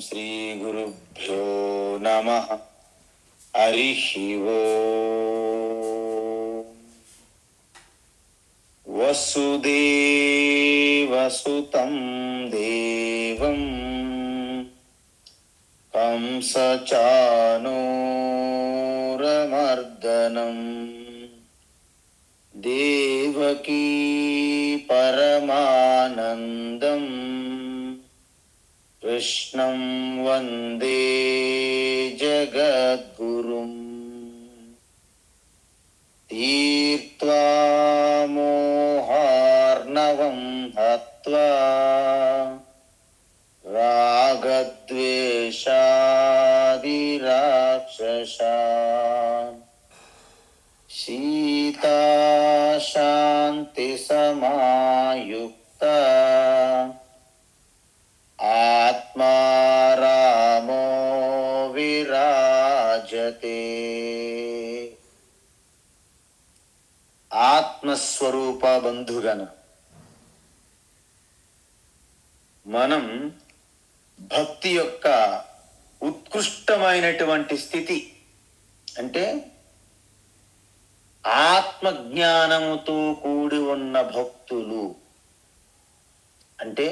శ్రీ గురుభ్యో నమః. హరిః ఓం. వసుదేవసుతం దేవం కంసచానూరమర్దనం దేవకీ పరమానందం కృష్ణం వందే జగద్గురుం. తీర్త్వా మోహార్ణవం హత్వా రాగద్వేషాదిరాక్షసాన్ సీతా శాంతి సమాయుక్త ఆత్మా రామో విరాజతే. ఆత్మస్వరూప బంధుగణ, మనం భక్తి యొక్క ఉత్కృష్టమైనటువంటి స్థితి అంటే ఆత్మజ్ఞానముతో కూడి ఉన్న భక్తులు అంటే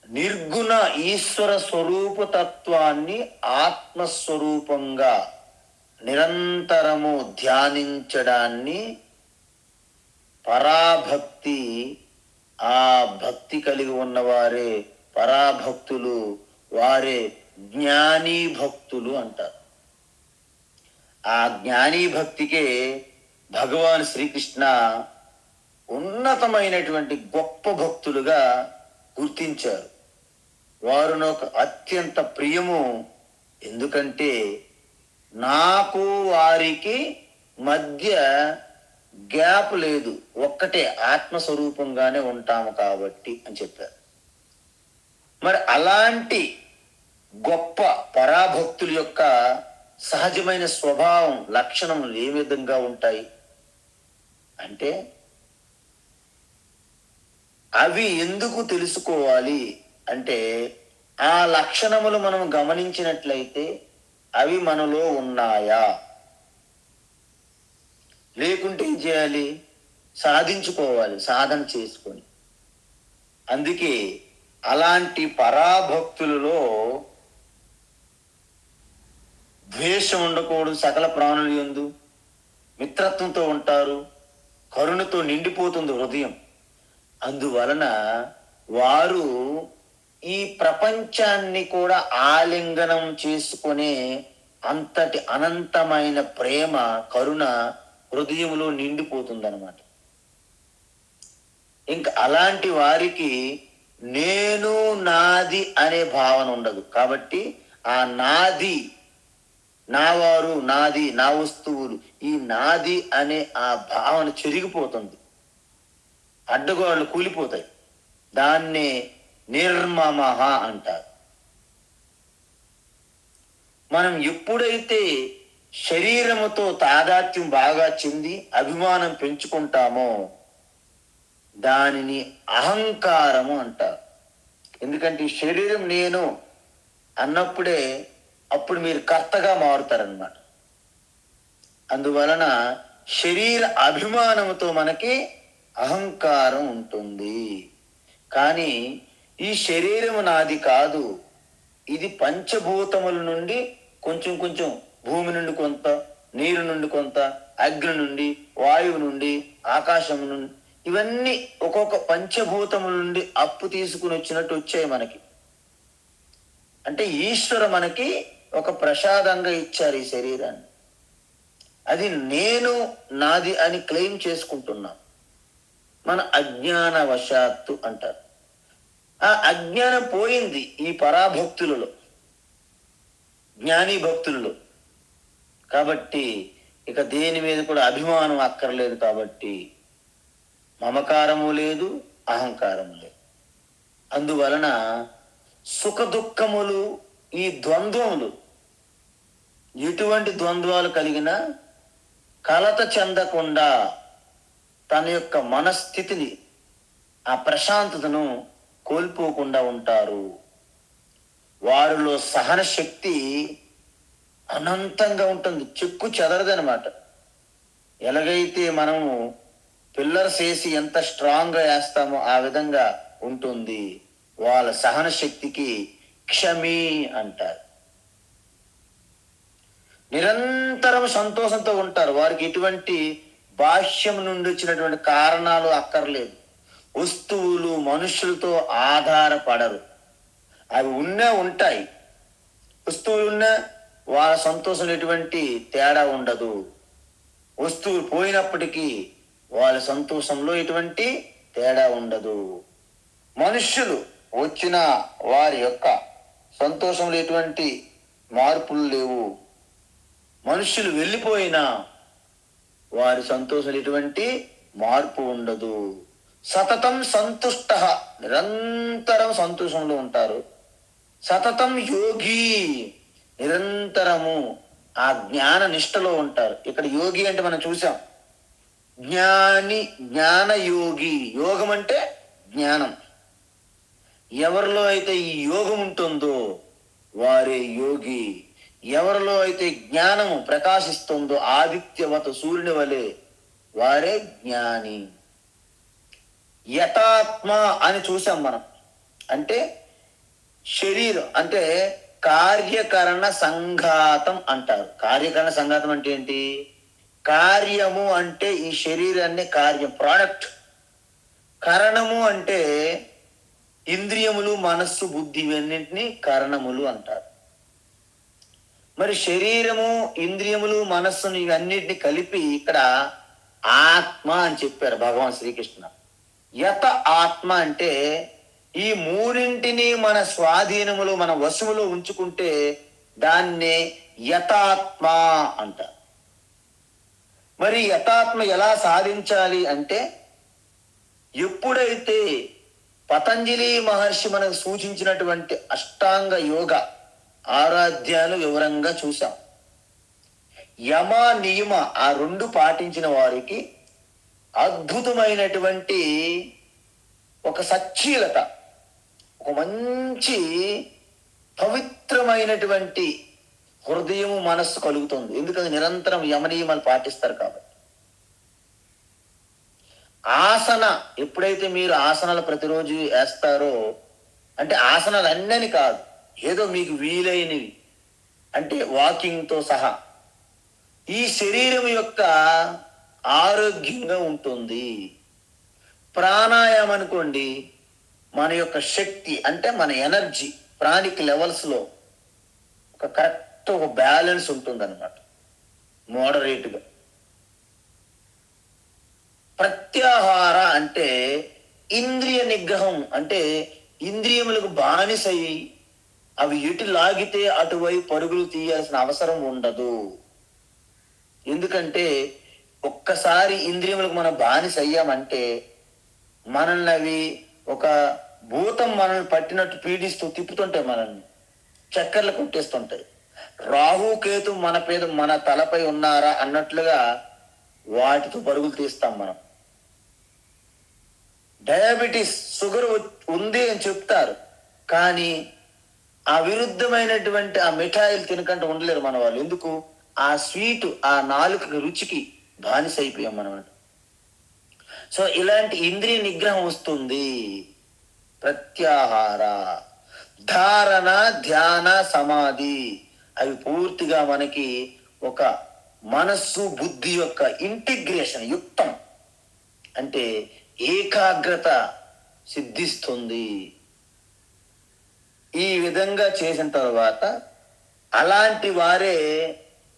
నిర్గుణ ఈశ్వర స్వరూపతత్వాన్ని ఆత్మస్వరూపంగా నిరంతరము ధ్యానించడాన్ని పరాభక్తి, ఆ భక్తి కలిగి ఉన్నవారే పరాభక్తులు, వారే జ్ఞానీ భక్తులు అంటారు. ఆ జ్ఞానీ భక్తికే భగవాన్ శ్రీకృష్ణ ఉన్నతమైనటువంటి గొప్ప భక్తులుగా గుర్తించారు. వారు నాకు అత్యంత ప్రియము. ఎందుకంటే నాకు వారికి మధ్య గ్యాప్ లేదు, ఒక్కటే ఆత్మస్వరూపంగానే ఉంటాము కాబట్టి అని చెప్పారు. మరి అలాంటి గొప్ప పరాభక్తుల యొక్క సహజమైన స్వభావం, లక్షణములు ఏ విధంగా ఉంటాయి అంటే అవి ఎందుకు తెలుసుకోవాలి అంటే ఆ లక్షణములు మనం గమనించినట్లయితే అవి మనలో ఉన్నాయా, లేకుంటే ఏం చేయాలి? సాధించుకోవాలి, సాధన చేసుకొని. అందుకే అలాంటి పరాభక్తులలో ద్వేషం ఉండకూడదు. సకల ప్రాణుల యందు మిత్రత్వంతో ఉంటారు, కరుణతో నిండిపోతుంది హృదయం. అందువలన వారు ఈ ప్రపంచాన్ని కూడా ఆలింగనం చేసుకునే అంతటి అనంతమైన ప్రేమ, కరుణ హృదయంలో నిండిపోతుందన్నమాట. ఇంకా అలాంటి వారికి నేను నాది అనే భావన ఉండదు. కాబట్టి ఆ నాది, నావారు, నాది, నా వస్తువులు, ఈ నాది అనే ఆ భావన చెరిగిపోతుంది, అడ్డగోడలు కూలిపోతాయి. దాన్నే నిర్మమః అంటారు. మనం ఎప్పుడైతే శరీరముతో తాదాత్మ్యం బాగా చెంది అభిమానం పెంచుకుంటామో దానిని అహంకారము అంటారు. ఎందుకంటే ఈ శరీరం నేను అన్నప్పుడే అప్పుడు మీరు కర్తగా మారుతారన్నమాట. అందువలన శరీర అభిమానముతో మనకి అహంకారం ఉంటుంది. కానీ ఈ శరీరము నాది కాదు, ఇది పంచభూతముల నుండి కొంచెం కొంచెం, భూమి నుండి కొంత, నీరు నుండి కొంత, అగ్ని నుండి, వాయువు నుండి, ఆకాశం నుండి, ఇవన్నీ ఒక్కొక్క పంచభూతముల నుండి అప్పు తీసుకుని వచ్చినట్టు వచ్చాయి మనకి. అంటే ఈశ్వర మనకి ఒక ప్రసాదంగా ఇచ్చారు ఈ శరీరాన్ని. అది నేను నాది అని క్లెయిమ్ చేసుకుంటున్నాం. మన అజ్ఞానవశాత్తు అంటారు. ఆ అజ్ఞానం పోయింది ఈ పరాభక్తులలో, జ్ఞానీ భక్తులలో. కాబట్టి ఇక దేని మీద కూడా అభిమానం అక్కర్లేదు. కాబట్టి మమకారము లేదు, అహంకారము లేదు. అందువలన సుఖ దుఃఖములు, ఈ ద్వంద్వములు, ఎటువంటి ద్వంద్వాలు కలిగినా కలత చెందకుండా తన యొక్క మనస్థితిని, ఆ ప్రశాంతతను కోల్పోకుండా ఉంటారు. వారిలో సహన శక్తి అనంతంగా ఉంటుంది, చెక్కు చెదరదనమాట. ఎలాగైతే మనము పిల్లర్స్ వేసి ఎంత స్ట్రాంగ్గా వేస్తామో ఆ విధంగా ఉంటుంది. వాళ్ళ సహన శక్తికి క్షమి అంటారు. నిరంతరం సంతోషంతో ఉంటారు. వారికి ఎటువంటి బాహ్యం నుండి వచ్చినటువంటి కారణాలు అక్కర్లేదు. వస్తువులు మనుషులతో ఆధారపడరు. అవి ఉన్నా ఉంటాయి, వస్తువులు ఉన్నా వాళ్ళ సంతోషం ఎటువంటి తేడా ఉండదు. వస్తువులు పోయినప్పటికీ వాళ్ళ సంతోషంలో ఎటువంటి తేడా ఉండదు. మనుష్యులు వచ్చిన వారి యొక్క సంతోషంలో ఎటువంటి మార్పులు లేవు. మనుష్యులు వెళ్ళిపోయినా వారి సంతోషంలో ఎటువంటి మార్పు ఉండదు. సతతం సంతుష్ట, నిరంతరం సంతోషంలో ఉంటారు. సతతం యోగి, నిరంతరము ఆ జ్ఞాన నిష్టలో ఉంటారు. ఇక్కడ యోగి అంటే మనం చూసాం, జ్ఞాని, జ్ఞాన యోగి. యోగం అంటే జ్ఞానం. ఎవరిలో అయితే ఈ యోగం ఉంటుందో వారే యోగి. ఎవరిలో అయితే జ్ఞానము ప్రకాశిస్తుందో ఆదిత్యవత సూర్యుని వలె వారే జ్ఞాని. యథాత్మ అని చూసాం మనం. అంటే శరీరం అంటే కార్యకరణ సంఘాతం అంటారు. కార్యకరణ సంఘాతం అంటే ఏంటి? కార్యము అంటే ఈ శరీరాన్ని కార్యం, ప్రోడక్ట్. కరణము అంటే ఇంద్రియములు, మనస్సు, బుద్ధి, ఇవన్నింటినీ కరణములు అంటారు. మరి శరీరము, ఇంద్రియములు, మనస్సును ఇవన్నిటిని కలిపి ఇక్కడ ఆత్మ అని చెప్పారు భగవాన్ శ్రీకృష్ణ. యత ఆత్మ అంటే ఈ మూడింటిని మన స్వాధీనములో, మన వశములో ఉంచుకుంటే దాన్నే యథాత్మ అంటారు. మరి యథాత్మ ఎలా సాధించాలి అంటే, ఎప్పుడైతే పతంజలి మహర్షి మనకు సూచించినటువంటి అష్టాంగ యోగ ఆరాధ్యాలు వివరంగా చూసాం. యమ నియమ ఆ రెండు పాటించిన వారికి అద్భుతమైనటువంటి ఒక సచ్చీలత, ఒక మంచి పవిత్రమైనటువంటి హృదయము, మనస్సు కలుగుతుంది. ఎందుకంటే నిరంతరం యమనియమాలు పాటిస్తారు కాబట్టి. ఆసన, ఎప్పుడైతే మీరు ఆసనాలు ప్రతిరోజు వేస్తారో, అంటే ఆసనాలు అన్నీ కాదు, ఏదో మీకు వీలైనవి, అంటే వాకింగ్తో సహా ఈ శరీరం యొక్క ఆరోగ్యంగా ఉంటుంది. ప్రాణాయామం అనుకోండి, మన యొక్క శక్తి అంటే మన ఎనర్జీ ప్రాణిక్ లెవెల్స్లో ఒక కరెక్ట్ ఒక బ్యాలెన్స్ ఉంటుంది అనమాట, మోడరేట్గా. ప్రత్యాహార అంటే ఇంద్రియ నిగ్రహం, అంటే ఇంద్రియములకు బానిసై అవి ఎటు లాగితే అటువైపు పరుగులు తీయాల్సిన అవసరం ఉండదు. ఎందుకంటే ఒక్కసారి ఇంద్రియములకు మనం బానిస అయ్యామంటే మనల్ని అవి ఒక భూతం మనల్ని పట్టినట్టు పీడిస్తూ తిప్పుతుంటాయి, మనల్ని చక్కర్లు కొట్టేస్తుంటాయి. రాహుకేతు మన తలపై ఉన్నారా అన్నట్లుగా వాటితో పరుగులు తీస్తాం మనం. డయాబెటీస్, షుగర్ ఉంది అని చెప్తారు, కానీ ఆ విరుద్ధమైనటువంటి ఆ మిఠాయిలు తినకుండా ఉండలేరు మన వాళ్ళు. ఎందుకు? ఆ స్వీట్, ఆ నాలుక రుచికి బానిస అయిపోయాం మనం. సో ఇలాంటి ఇంద్రియ నిగ్రహం వస్తుంది. ప్రత్యాహార, ధారణ, ధ్యాన, సమాధి, అవి పూర్తిగా మనకి ఒక మనస్సు బుద్ధి యొక్క ఇంటిగ్రేషన్, యుక్తం అంటే ఏకాగ్రత సిద్ధిస్తుంది. ఈ విధంగా చేసిన తర్వాత అలాంటి వారే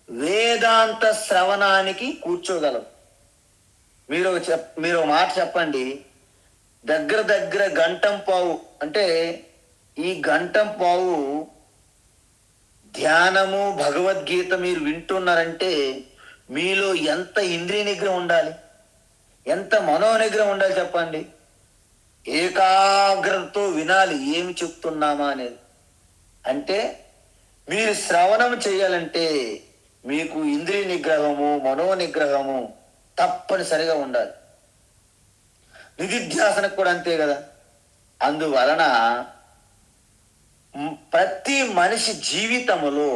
వేదాంత శ్రవణానికి కూర్చోగలరు. మీరు మాట చెప్పండి, దగ్గర గంటం పావు, అంటే ఈ గంటం పావు ధ్యానము, భగవద్గీత మీరు వింటున్నారంటే మీలో ఎంత ఇంద్రియ నిగ్రహం ఉండాలి, ఎంత మనో నిగ్రహం ఉండాలి చెప్పండి. ఏకాగ్రతతో వినాలి ఏమి చెప్తున్నామా అనేది. అంటే మీరు శ్రవణం చేయాలంటే మీకు ఇంద్రియ నిగ్రహము, మనో నిగ్రహము తప్పనిసరిగా ఉండాలి. నిధిధ్యాసనకు కూడా అంతే కదా. అందువలన ప్రతి మనిషి జీవితములో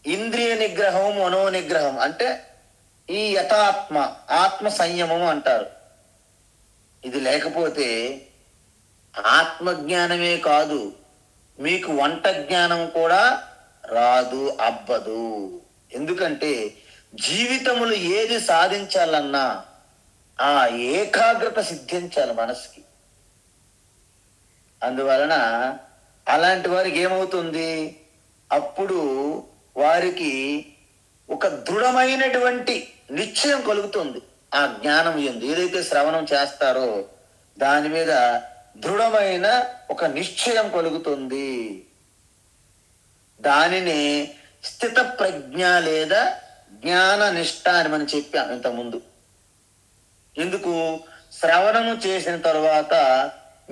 ఇంద్రియ నిగ్రహం, మనో నిగ్రహం అంటే ఈ యథాత్మ ఆత్మ సంయమం అంటారు. ఇది లేకపోతే ఆత్మజ్ఞానమే కాదు, మీకు వంట జ్ఞానం కూడా రాదు, అబ్బదు. ఎందుకంటే జీవితములు ఏది సాధించాలన్నా ఆ ఏకాగ్రత సిద్ధించాలి మనసుకి. అందువలన అలాంటి వారికి ఏమవుతుంది, అప్పుడు వారికి ఒక దృఢమైనటువంటి నిశ్చయం కలుగుతుంది. ఆ జ్ఞానం ఏదైతే శ్రవణం చేస్తారో దాని మీద దృఢమైన ఒక నిశ్చయం కలుగుతుంది. దానిని స్థిత ప్రజ్ఞ లేదా జ్ఞాన నిష్ఠ అని మనం చెప్పాం ఇంతకుముందు. ఎందుకు? శ్రవణము చేసిన తరువాత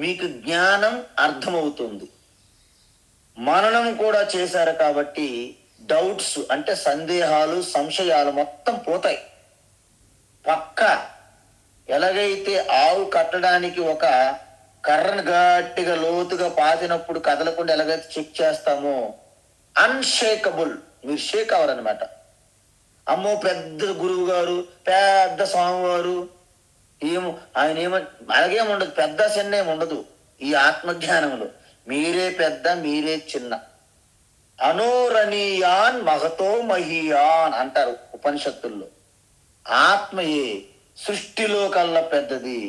మీకు జ్ఞానం అర్థమవుతుంది. మననం కూడా చేశారు కాబట్టి డౌట్స్ అంటే సందేహాలు, సంశయాలు మొత్తం పోతాయి. పక్క ఎలాగైతే ఆవు కట్టడానికి ఒక కర్రను గట్టిగా లోతుగా పాతినప్పుడు కదలకుండా ఎలాగైతే చెక్ చేస్తామో, అన్షేకబుల్, మీరు షేక్ అవ్వరనమాట. అమ్మో పెద్ద గురువు గారు, పెద్ద స్వామివారు, ఆయన అలాగేం ఉండదు, పెద్ద చిన్న ఏమి ఉండదు. ఈ ఆత్మజ్ఞానంలో మీరే పెద్ద, మీరే చిన్న. అనోరణీయాన్ మహతో మహీయాన్ అంటారు ఉపనిషత్తుల్లో. ఆత్మయే సృష్టిలో కల్లా పెద్దది,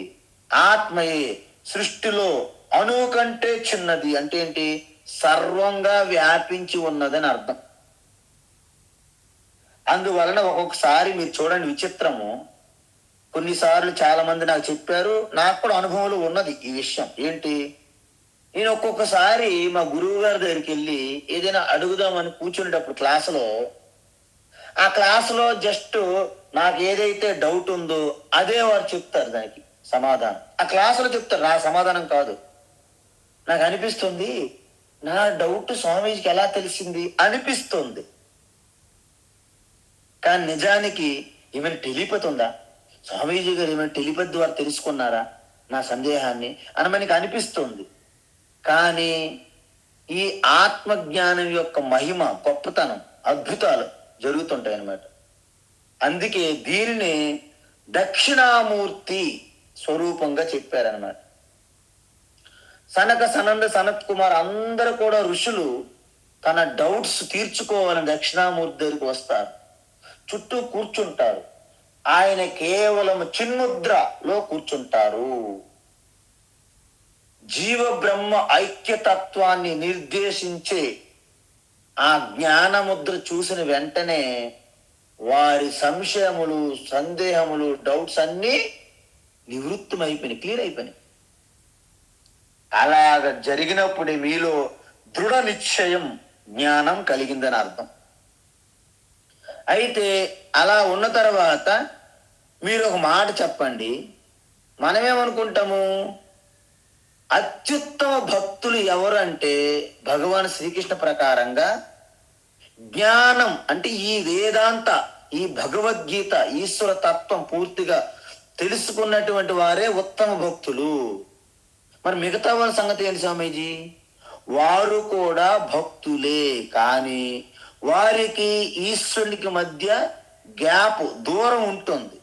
ఆత్మయే సృష్టిలో అణు కంటే చిన్నది. అంటే ఏంటి? సర్వంగా వ్యాపించి ఉన్నదని అర్థం. అందువలన ఒక్కొక్కసారి మీరు చూడండి విచిత్రము, కొన్నిసార్లు చాలా మంది నాకు చెప్పారు, నాకు కూడా అనుభవంలో ఉన్నది ఈ విషయం. ఏంటి? నేను ఒక్కొక్కసారి మా గురువు గారి దగ్గరికి వెళ్ళి ఏదైనా అడుగుదామని కూర్చునేటప్పుడు ఆ క్లాసులో జస్ట్ నాకు ఏదైతే డౌట్ ఉందో అదే వారు చెప్తారు, దానికి సమాధానం ఆ క్లాసులో చెప్తారు, నా సమాధానం కాదు. నాకు అనిపిస్తుంది, నా డౌట్ స్వామీజీకి ఎలా తెలిసింది అనిపిస్తుంది. కానీ నిజానికి ఏమైనా టెలిపతి ఉందా, స్వామీజీ గారు ఏమైనా టెలిపతి ద్వారా తెలుసుకున్నారా నా సందేహాన్ని అని మనకి అనిపిస్తుంది. కానీ ఈ ఆత్మజ్ఞానం యొక్క మహిమ, గొప్పతనం, అద్భుతాలు జరుగుతుంటాయి అన్నమాట. అందుకే దీనిని దక్షిణామూర్తి స్వరూపంగా చెప్పారనమాట. సనక, సనంద, సనత్ కుమార్ అందరూ కూడా ఋషులు తన డౌట్స్ తీర్చుకోవాలని దక్షిణామూర్తి దగ్గరికి వస్తారు, చుట్టూ కూర్చుంటారు. ఆయన కేవలం చిన్ముద్రలో కూర్చుంటారు. జీవ బ్రహ్మ ఐక్యతత్వాన్ని నిర్దేశించే ఆ జ్ఞానముద్ర చూసిన వెంటనే వారి సంశయములు, సందేహములు, డౌట్స్ అన్నీ నివృత్తమైపోయినాయి, క్లియర్ అయిపోయినాయి. అలాగ జరిగినప్పుడే మీలో దృఢ నిశ్చయం, జ్ఞానం కలిగిందని అర్థం. అయితే అలా ఉన్న తర్వాత మీరు ఒక మాట చెప్పండి, మనమేమనుకుంటాము, అత్యుత్తమ భక్తులు ఎవరు అంటే భగవాన్ శ్రీకృష్ణ ప్రకారంగా జ్ఞానం అంటే ఈ వేదాంత, ఈ భగవద్గీత, ఈశ్వర తత్వం పూర్తిగా తెలుసుకున్నటువంటి వారే ఉత్తమ భక్తులు. మరి మిగతా వాళ్ళ సంగతి ఏంటి స్వామీజీ? వారు కూడా భక్తులే, కానీ వారికి ఈశ్వరునికి మధ్య గ్యాప్, దూరం ఉంటుంది.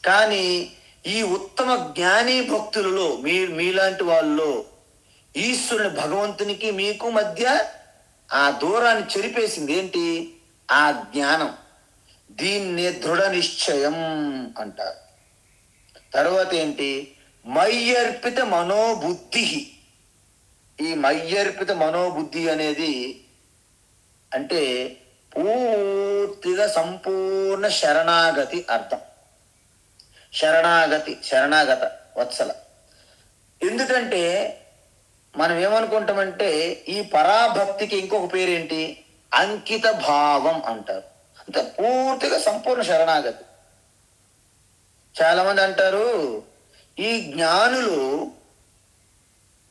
కానీ ఈ ఉత్తమ జ్ఞాని భక్తులలో మీలాంటి వాళ్ళలో ఈశ్వరుని, భగవంతునికి మీకు మధ్య ఆ దూరాన్ని చెరిపేసింది ఏంటి? ఆ జ్ఞానం. దీన్నే దృఢ నిశ్చయం అంటారు. తర్వాత ఏంటి? మయ్యర్పిత మనోబుద్ధి. ఈ మయ్యర్పిత మనోబుద్ధి అనేది అంటే పూర్తిగా సంపూర్ణ శరణాగతి అర్థం. శరణాగత వత్సల. ఎందుకంటే మనం ఏమనుకుంటామంటే ఈ పరాభక్తికి ఇంకొక పేరేంటి? అంకిత భావం అంటారు. అంటే పూర్తిగా సంపూర్ణ శరణాగతి. చాలా మంది అంటారు, ఈ జ్ఞానులు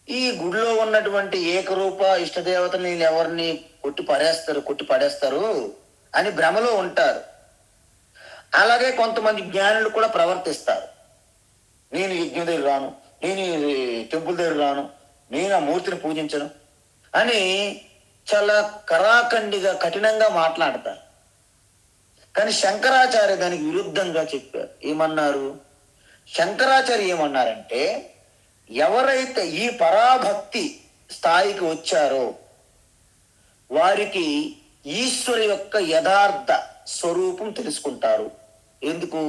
ఈ గుడిలో ఉన్నటువంటి ఏకరూప ఇష్టదేవతలు నేను ఎవరిని కొట్టి పడేస్తారు అని భ్రమలో ఉంటారు. అలాగే కొంతమంది జ్ఞానులు కూడా ప్రవర్తిస్తారు. నేను యజ్ఞం దగ్గర రాను, నేను టెంపుల్ దగ్గర రాను, నేను ఆ మూర్తిని పూజించను అని చాలా కరాఖండిగా కఠినంగా మాట్లాడతారు. కానీ శంకరాచార్య దానికి విరుద్ధంగా చెప్పారు. ఏమన్నారు? శంకరాచార్య ఏమన్నారంటే, ఎవరైతే ఈ పరాభక్తి స్థాయికి వచ్చారో వారికి ఈశ్వరు యొక్క యథార్థ స్వరూపం తెలుసుకుంటారు. ఎందుకు?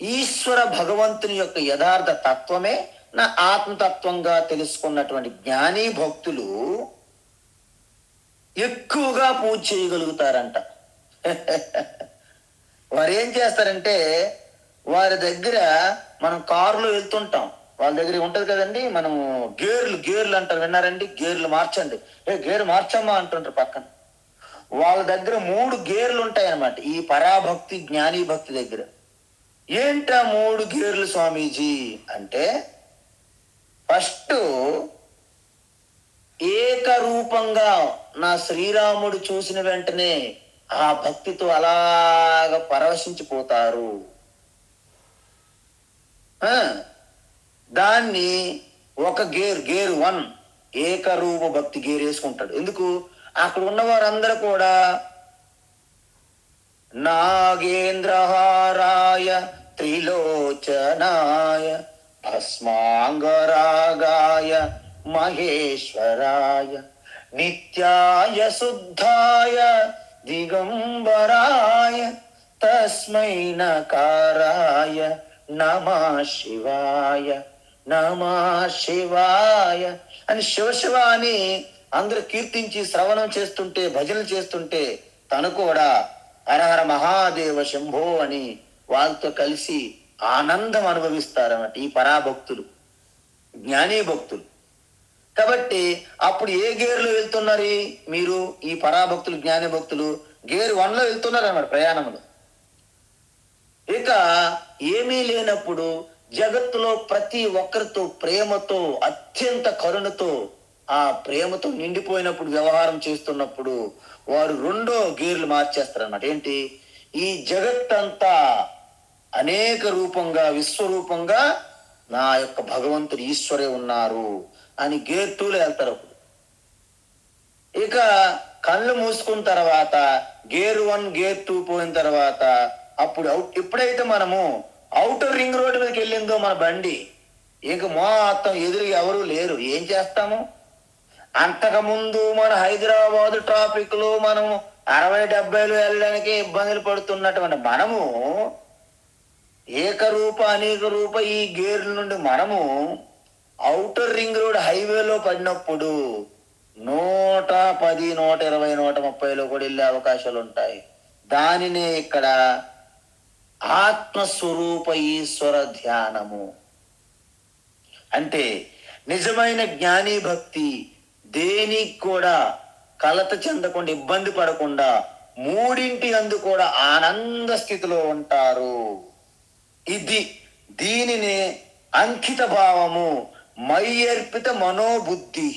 ఈశ్వర భగవంతుని యొక్క యథార్థ తత్వమే నా ఆత్మతత్వంగా తెలుసుకున్నటువంటి జ్ఞాని భక్తులు ఎక్కువగా పూజ చేయగలుగుతారంట. వారు ఏం చేస్తారంటే, వారి దగ్గర మనం కారులో వెళ్తుంటాం, వాళ్ళ దగ్గర ఉంటది కదండి, మనం గేర్లు అంటారు, విన్నారండి? గేర్లు మార్చండి, గేరు మార్చమ్మా అంటుంటారు పక్కన. వాళ్ళ దగ్గర 3 గేర్లు ఉంటాయన్నమాట ఈ పరాభక్తి జ్ఞాని భక్తి దగ్గర. ఏంటా 3 గేర్లు స్వామీజీ అంటే, ఫస్ట్ ఏకరూపంగా నా శ్రీరాముడు చూసిన వెంటనే ఆ భక్తితో అలాగ పరవశించిపోతారు. దాన్ని ఒక గేర్ 1 ఏకరూప భక్తి గేర్ వేసుకుంటాడు. ఎందుకు? అక్కడ ఉన్న వారందరూ కూడా నాగేంద్రహారాయ త్రిలోచనాయ భస్మాంగరాగాయ మహేశ్వరాయ నిత్యాయ శుద్ధాయ దిగంబరాయ తస్మై నకారాయ నమః శివాయ అని శివ అని అందరూ కీర్తించి శ్రవణం చేస్తుంటే, భజనలు చేస్తుంటే తను కూడా హరహర మహాదేవ శంభో అని వాళ్ళతో కలిసి ఆనందం అనుభవిస్తారన్నమాట ఈ పరాభక్తులు, జ్ఞానీ భక్తులు. కాబట్టి అప్పుడు ఏ గేర్లో వెళ్తున్నారు మీరు? ఈ పరాభక్తులు జ్ఞాని భక్తులు గేర్ 1లో వెళ్తున్నారు అన్నమాట ప్రయాణంలో. ఇక ఏమీ లేనప్పుడు జగత్తులో ప్రతి ఒక్కరితో ప్రేమతో, అత్యంత కరుణతో, ఆ ప్రేమతో నిండిపోయినప్పుడు వ్యవహారం చేస్తున్నప్పుడు వారు 2వ గేర్లు మార్చేస్తారు అన్నమాట. ఏంటి? ఈ జగత్తంతా అనేక రూపంగా, విశ్వరూపంగా నా యొక్క భగవంతుడు ఈశ్వరే ఉన్నారు అని గేర్ 2లో వెళ్తారు. ఇక కళ్ళు మూసుకున్న తర్వాత గేర్ 1 గేర్ 2 పోయిన తర్వాత అప్పుడు ఎప్పుడైతే మనము ఔటర్ రింగ్ రోడ్డు మీదకి వెళ్ళిందో మన బండి, ఇంక మొత్తం ఎదురుగా ఎవరు లేరు, ఏం చేస్తాము? అంతకుముందు మన హైదరాబాద్ ట్రాఫిక్ లో మనం 60-70 వెళ్ళడానికి ఇబ్బందులు పడుతున్నటువంటి మనము ఏకరూప అనేక రూప ఈ గేర్ల నుండి మనము ఔటర్ రింగ్ రోడ్ హైవేలో పడినప్పుడు 110, 120, 130లో కూడా వెళ్ళే అవకాశాలు ఉంటాయి. దానినే ఇక్కడ ఆత్మస్వరూప ఈశ్వర ధ్యానము అంటే. నిజమైన జ్ఞాని భక్తి దేనికి కూడా కలత చెందకుండా, ఇబ్బంది పడకుండా 3 అందు కూడా ఆనంద స్థితిలో ఉంటారు. దీనిని అంకిత భావము, మయ్యర్పిత మనోబుద్ధి.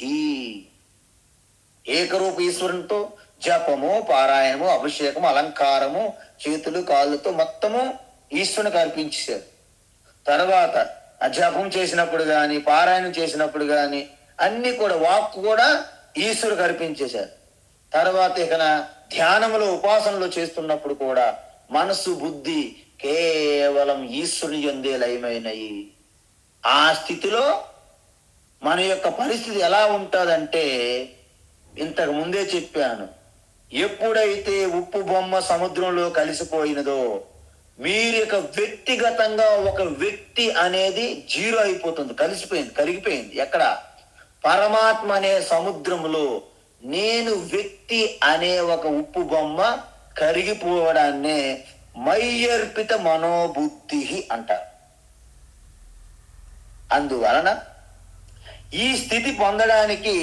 ఏకరూప ఈశ్వరునితో జపము, పారాయణము, అభిషేకము, అలంకారము, చేతులు కాళ్ళతో మొత్తము ఈశ్వరునికి అర్పించారు. తర్వాత ఆ జపం చేసినప్పుడు గాని, పారాయణం చేసినప్పుడు గాని అన్ని కూడా వాక్కు కూడా ఈశ్వరునికి అర్పించేశారు. తర్వాత ఇక ధ్యానములో, ఉపాసనలో చేస్తున్నప్పుడు కూడా మనసు, బుద్ధి కేవలం ఈశ్వరుని యందే లయమైనయి. ఆ స్థితిలో మన యొక్క పరిస్థితి ఎలా ఉంటుందంటే, ఇంతకు ముందే చెప్పాను, ఎప్పుడైతే ఉప్పు బొమ్మ సముద్రంలో కలిసిపోయినదో మీరు ఇక వ్యక్తిగతంగా ఒక వ్యక్తి అనేది 0 అయిపోతుంది, కలిసిపోయింది, కరిగిపోయింది. ఎక్కడ? పరమాత్మ అనే సముద్రంలో నేను వ్యక్తి అనే ఒక ఉప్పు బొమ్మ కరిగిపోవడాన్నే మయ్యర్పిత మనోబుద్ధి అంటారు. అందువలన ఈ స్థితి పొందడానికి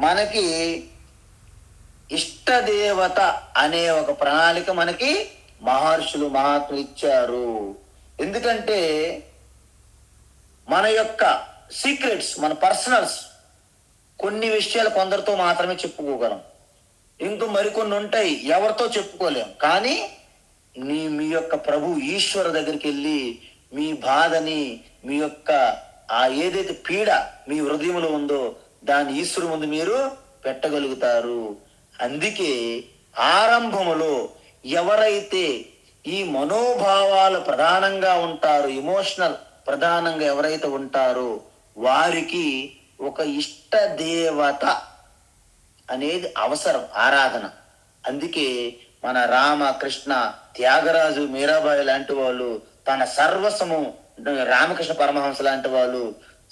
మనకి ఇష్టదేవత అనే ఒక ప్రణాళిక మనకి మహర్షులు, మహాత్ములు ఇచ్చారు. ఎందుకంటే మన యొక్క సీక్రెట్స్, మన పర్సనల్స్ కొన్ని విషయాలు కొందరితో మాత్రమే చెప్పుకోగలం, ఇంకో మరికొన్ని ఉంటాయి ఎవరితో చెప్పుకోలేం. కానీ మీ యొక్క ప్రభు ఈశ్వర దగ్గరికి వెళ్ళి మీ బాధని, మీ యొక్క ఆ ఏదైతే పీడ మీ హృదయంలో ఉందో దాన్ని ఈశ్వరు ముందు మీరు పెట్టగలుగుతారు. అందుకే ఆరంభములో ఎవరైతే ఈ మనోభావాలు ప్రధానంగా ఉంటారో, ఎమోషనల్ ప్రధానంగా ఎవరైతే ఉంటారో వారికి ఒక ఇష్ట దేవత అనేది అవసరం, ఆరాధన. అందుకే మన రామ, కృష్ణ, త్యాగరాజు, మీరాబాయి లాంటి వాళ్ళు తన సర్వస్వము, రామకృష్ణ పరమహంస లాంటి వాళ్ళు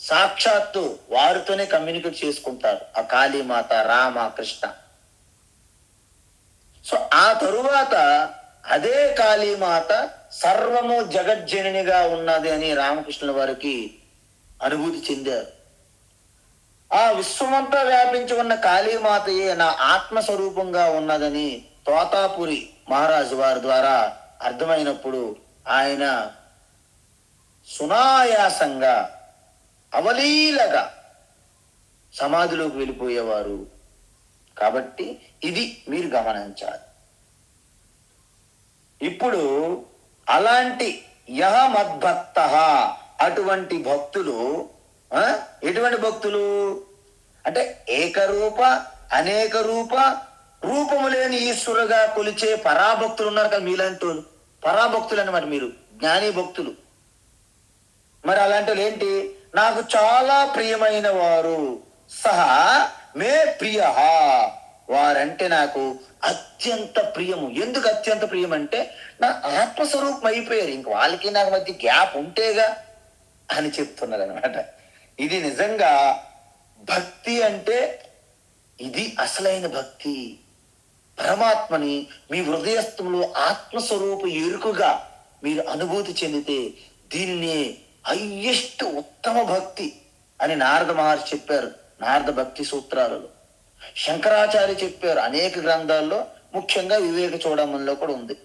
సాక్షాత్తు వారితోనే కమ్యూనికేట్ చేసుకుంటారు, ఆ కాళీమాత, రామ, కృష్ణ. సో ఆ తరువాత అదే కాళీమాత సర్వము జగజ్జననిగా ఉన్నది అని రామకృష్ణుల వారికి అనుభూతి చెందారు. ఆ విశ్వమంతా వ్యాపించి ఉన్న కాళీమాతయే నా ఆత్మస్వరూపంగా ఉన్నదని తోతాపురి మహారాజు వారి ద్వారా అర్థమైనప్పుడు ఆయన సునాయాసంగా అవలీలగా సమాధిలోకి వెళ్ళిపోయేవారు. కాబట్టి ఇది మీరు గమనించాలి. ఇప్పుడు అలాంటి యహ మద్భక్త, అటువంటి భక్తులు, ఎటువంటి భక్తులు అంటే ఏకరూప, అనేక రూప, రూపము లేని ఈశ్వరుగా కొలిచే పరాభక్తులు ఉన్నారు కదా మీలాంటి పరాభక్తులు అన్నమాట. మీరు జ్ఞాని భక్తులు. మరి అలాంటి వాళ్ళు ఏంటి? నాకు చాలా ప్రియమైన వారు, సహా మే ప్రియ, వారంటే నాకు అత్యంత ప్రియము. ఎందుకు అత్యంత ప్రియం అంటే నా ఆత్మస్వరూపం అయిపోయారు, ఇంక వాళ్ళకి నాకు మధ్య గ్యాప్ ఉంటేగా అని చెప్తున్నారు అనమాట. ఇది నిజంగా భక్తి అంటే ఇది అసలైన భక్తి. పరమాత్మని మీ హృదయస్థంలో ఆత్మస్వరూప ఎరుకుగా మీరు అనుభూతి చెందితే దీనిని హయ్యెస్ట్ ఉత్తమ భక్తి అని నారద మహర్షి చెప్పారు, నారద భక్తి సూత్రాలలో. శంకరాచార్య చెప్పారు అనేక గ్రంథాల్లో, ముఖ్యంగా వివేక చూడమనిలో కూడా ఉంది.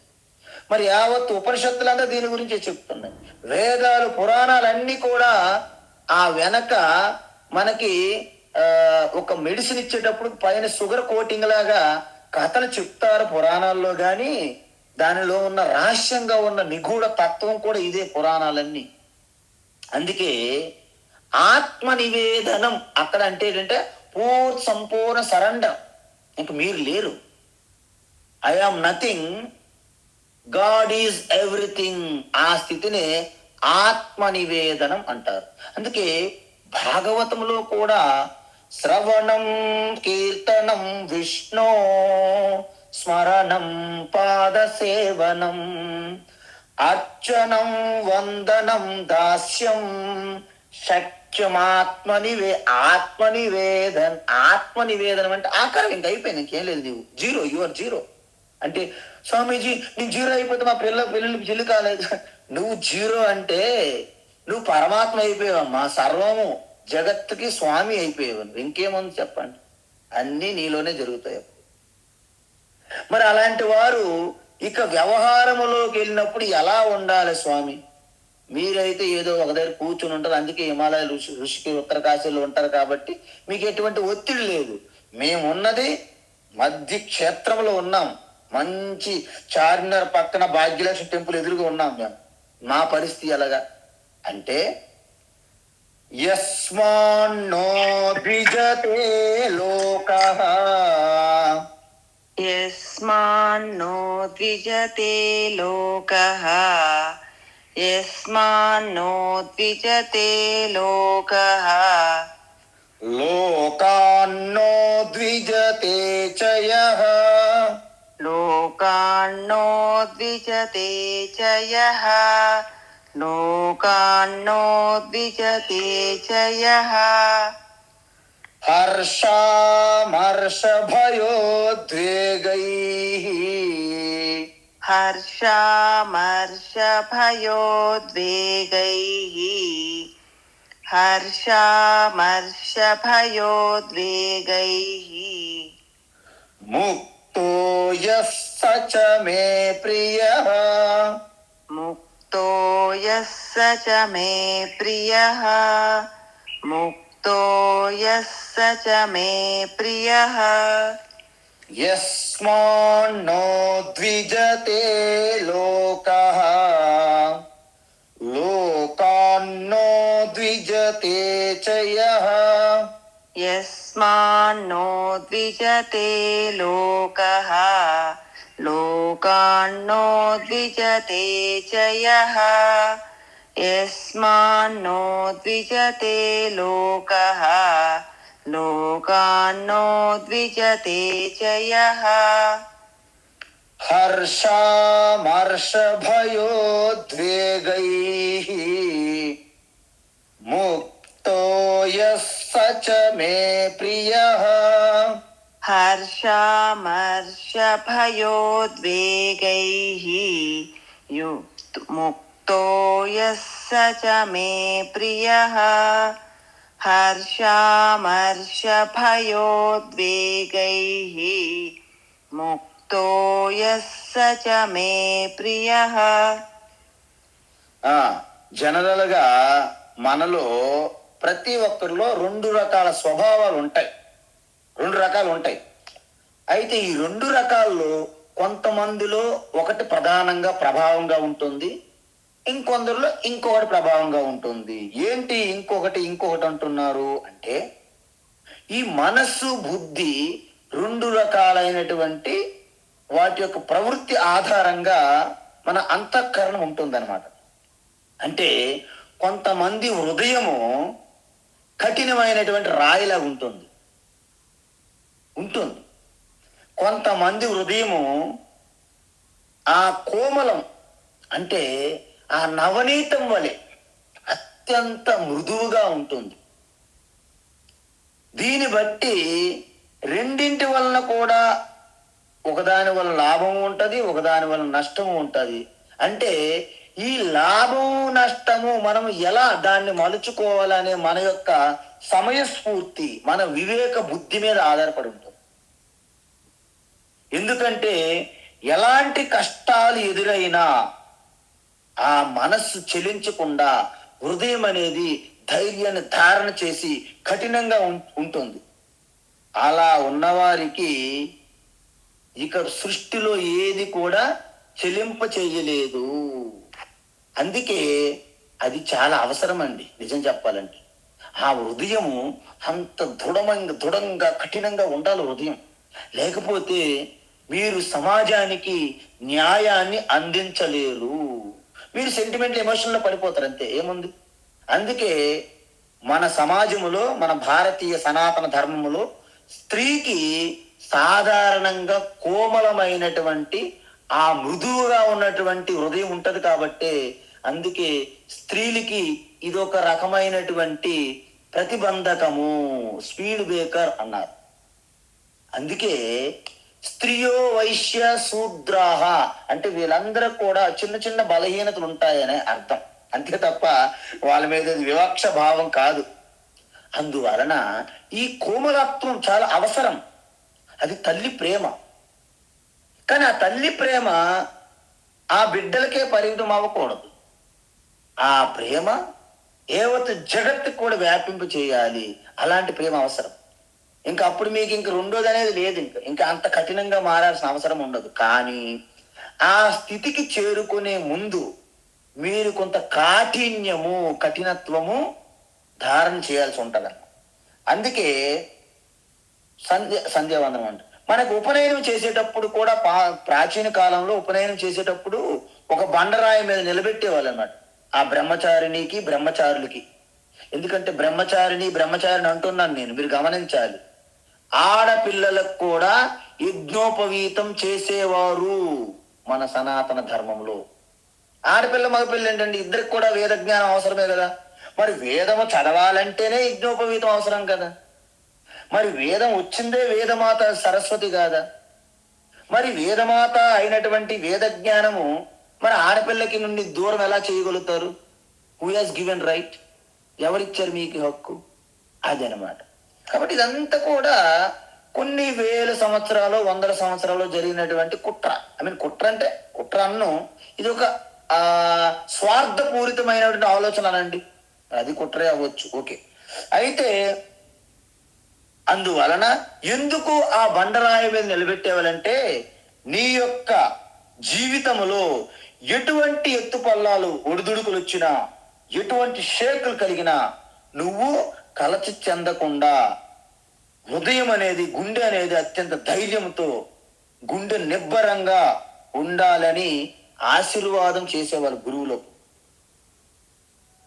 మరి యావత్ ఉపనిషత్తులంతా దీని గురించే చెప్తున్నాయి. వేదాలు, పురాణాలన్నీ కూడా ఆ వెనక మనకి ఒక మెడిసిన్ ఇచ్చేటప్పుడు పైన షుగర్ కోటింగ్ లాగా కథలు చెప్తారు పురాణాల్లో, కానీ దానిలో ఉన్న రహస్యంగా ఉన్న నిగూఢ తత్వం కూడా ఇదే పురాణాలన్నీ. అందుకే ఆత్మ నివేదనం అక్కడ అంటే ఏంటంటే సంపూర్ణ సరెండర్. ఇంక మీరు లేరు, I am nothing, God is everything. ఆ స్థితిని ఆత్మ నివేదనం అంటారు. అందుకే భాగవతంలో కూడా శ్రవణం కీర్తనం విష్ణు స్మరణం పాద సేవనం అర్చనం వందనం దాస్యం ఆత్మనివేదనం. ఆత్మనివేదనం అంటే ఆకారం ఇంక అయిపోయింది, ఇంకేం లేదు, నీవు జీరో, యువర్ జీరో. అంటే స్వామీజీ నేను జీరో అయిపోతే మా పిల్లలకి జిల్లు కాలేదు. నువ్వు జీరో అంటే నువ్వు పరమాత్మ అయిపోయావమ్మా, సర్వము జగత్తుకి స్వామి అయిపోయావు. ఇంకేముంది చెప్పండి, అన్నీ నీలోనే జరుగుతాయి. మరి అలాంటి వారు ఇక వ్యవహారములోకి వెళ్ళినప్పుడు ఎలా ఉండాలి స్వామి? మీరైతే ఏదో ఒక దగ్గర కూర్చుని ఉంటారు, అందుకే హిమాలయ ఋషికి ఉత్తరకాశీలో ఉంటారు కాబట్టి మీకు ఎటువంటి ఒత్తిడి లేదు. మేమున్నది మధ్య క్షేత్రంలో ఉన్నాం, మంచి చార్మినార్ పక్కన భాగ్యలక్ష్మి టెంపుల్ ఎదురుగా ఉన్నాం మేము. మా పరిస్థితి ఎలాగా అంటే యస్మాన్నో ద్విజతే లోకః, యస్మాన్నో ద్విజతే లోకః, యస్మాన్నో ద్విజతే లోకః, లోకాన్నో ద్విజతే చ యః, లోకాన్నో ద్విజతే చ యః, లోకాన్నో ద్విజతే చ యః, హర్షామర్షభయోద్వేగైః, హర్షామర్షభయోద్వేగైః, హర్షామర్షభయోద్వేగైః, ముక్తో యస్స చ మే ప్రియః, ముక్తో యస్స చ మే ప్రియః, ముక్తో యస్స చ మే ప్రియః, యస్మాన్నో ద్విజతే లోకః, లోకాన్నో ద్విజతే ద్విజతే చ యః యస్మాన్నో ద్విజతే లోకః లోకాన్నో ద్విజతే చ యః యస్మాన్నో ద్విజతే లోకః లోకాన్నో ద్విజతే చ యః హర్షామర్షభయోద్వేగైః ముక్తో యః స చ మే ప్రియః హర్షామర్షభయోద్వేగైః ముక్తో యః స చ మే ప్రియః హర్షామర్షభయోద్వేగైః ముక్తో యః స చ మే ప్రియః. జనరల్ గా మనలో ప్రతి ఒక్కరిలో రెండు రకాల స్వభావాలు ఉంటాయి, రెండు రకాలు ఉంటాయి. అయితే ఈ రెండు రకాల్లో కొంతమందిలో ఒకటి ప్రధానంగా ప్రభావంగా ఉంటుంది, ఇంకొందరిలో ఇంకొకటి ప్రభావంగా ఉంటుంది. ఏంటి ఇంకొకటి అంటున్నారు అంటే, ఈ మనస్సు బుద్ధి రెండు రకాలైనటువంటి వాటి యొక్క ప్రవృత్తి ఆధారంగా మన అంతఃకరణం ఉంటుందన్నమాట. అంటే కొంతమంది హృదయము కఠినమైనటువంటి రాయిలా ఉంటుంది. కొంతమంది హృదయము ఆ కోమలం అంటే ఆ నవనీతం వలె అత్యంత మృదువుగా ఉంటుంది. దీన్ని బట్టి రెండింటి వలన కూడా ఒకదాని వల్ల లాభము ఉంటుంది, ఒకదాని వల్ల నష్టము ఉంటుంది. అంటే ఈ లాభము నష్టము మనం ఎలా దాన్ని మలుచుకోవాలనే మన యొక్క సమయస్ఫూర్తి, మన వివేక బుద్ధి మీద ఆధారపడి ఉంటుంది. ఎందుకంటే ఎలాంటి కష్టాలు ఎదురైనా ఆ మనస్సు చెలించకుండా హృదయం అనేది ధైర్యాన్ని ధారణ చేసి కఠినంగా ఉంటుంది. అలా ఉన్నవారికి ఇక సృష్టిలో ఏది కూడా చెలింప చేయలేదు. అందుకే అది చాలా అవసరం అండి. నిజం చెప్పాలంటే ఆ హృదయము అంత దృఢంగా కఠినంగా ఉండాలి హృదయం. లేకపోతే మీరు సమాజానికి న్యాయాన్ని అందించలేరు. మీరు సెంటిమెంటల్ ఎమోషన్లో పడిపోతారు, అంతే, ఏముంది. అందుకే మన సమాజములో, మన భారతీయ సనాతన ధర్మములో స్త్రీకి సాధారణంగా కోమలమైనటువంటి ఆ మృదువుగా ఉన్నటువంటి హృదయం ఉంటది. కాబట్టి అందుకే స్త్రీలకి ఇదొక రకమైనటువంటి ప్రతిబంధకము, స్పీడ్ బ్రేకర్ అన్నారు. అందుకే స్త్రియో వైశ్య శూద్రాహ అంటే వీళ్ళందరూ కూడా చిన్న చిన్న బలహీనతలు ఉంటాయనే అర్థం, అంతే తప్ప వాళ్ళ మీద వివక్ష భావం కాదు. అందువలన ఈ కోమలత్వం చాలా అవసరం. అది తల్లి ప్రేమ. కానీ ఆ తల్లి ప్రేమ ఆ బిడ్డలకే పరిమితం అవ్వకూడదు. ఆ ప్రేమ యావత్ జగత్తుకు కూడా వ్యాపింపు చేయాలి. అలాంటి ప్రేమ అవసరం. ఇంకా అప్పుడు మీకు ఇంక రెండోది అనేది లేదు. ఇంకా అంత కఠినంగా మారాల్సిన అవసరం ఉండదు. కానీ ఆ స్థితికి చేరుకునే ముందు మీరు కొంత కఠినత్వము ధారణ చేయాల్సి ఉంటుంది. అందుకే సంధ్యావందనం అంటే మనకు ఉపనయనం చేసేటప్పుడు కూడా ప్రాచీన కాలంలో ఉపనయనం చేసేటప్పుడు ఒక బండరాయి మీద నిలబెట్టేవాళ్ళు అన్నమాట ఆ బ్రహ్మచారులకి. ఎందుకంటే బ్రహ్మచారిని అంటున్నాను నేను, మీరు గమనించాలి. ఆడపిల్లలకు కూడా యజ్ఞోపవీతం చేసేవారు మన సనాతన ధర్మంలో. ఆడపిల్ల మగపిల్ల ఏంటండి, ఇద్దరికి కూడా వేద జ్ఞానం అవసరమే కదా. మరి వేదము చదవాలంటేనే యజ్ఞోపవీతం అవసరం కదా. మరి వేదం వచ్చిందే వేదమాత సరస్వతి కాదా. మరి వేదమాత అయినటువంటి వేద జ్ఞానము మరి ఆడపిల్లకి నుండి దూరం ఎలా చేయగలుగుతారు? Who has given right? ఎవరిచ్చారు మీకు హక్కు? అదనమాట. కాబట్టి ఇదంతా కూడా కొన్ని వేల సంవత్సరాలు, వందల సంవత్సరాలు జరిగినటువంటి కుట్ర. కుట్ర అంటే కుట్ర అన్నం, ఇది ఒక స్వార్థపూరితమైనటువంటి ఆలోచన అనండి, అది కుట్రే అవ్వచ్చు, ఓకే. అయితే అందువలన ఎందుకు ఆ బండరాయి మీద నిలబెట్టేవాళ్ళంటే, నీ యొక్క జీవితంలో ఎటువంటి ఎత్తుపల్లాలు ఒడిదుడుకులు వచ్చినా, ఎటువంటి షేకులు కలిగినా నువ్వు కలత చెందకుండా హృదయం అనేది, గుండె అనేది అత్యంత ధైర్యంతో, గుండె నిబ్బరంగా ఉండాలని ఆశీర్వాదం చేసేవాళ్ళు గురువులకు.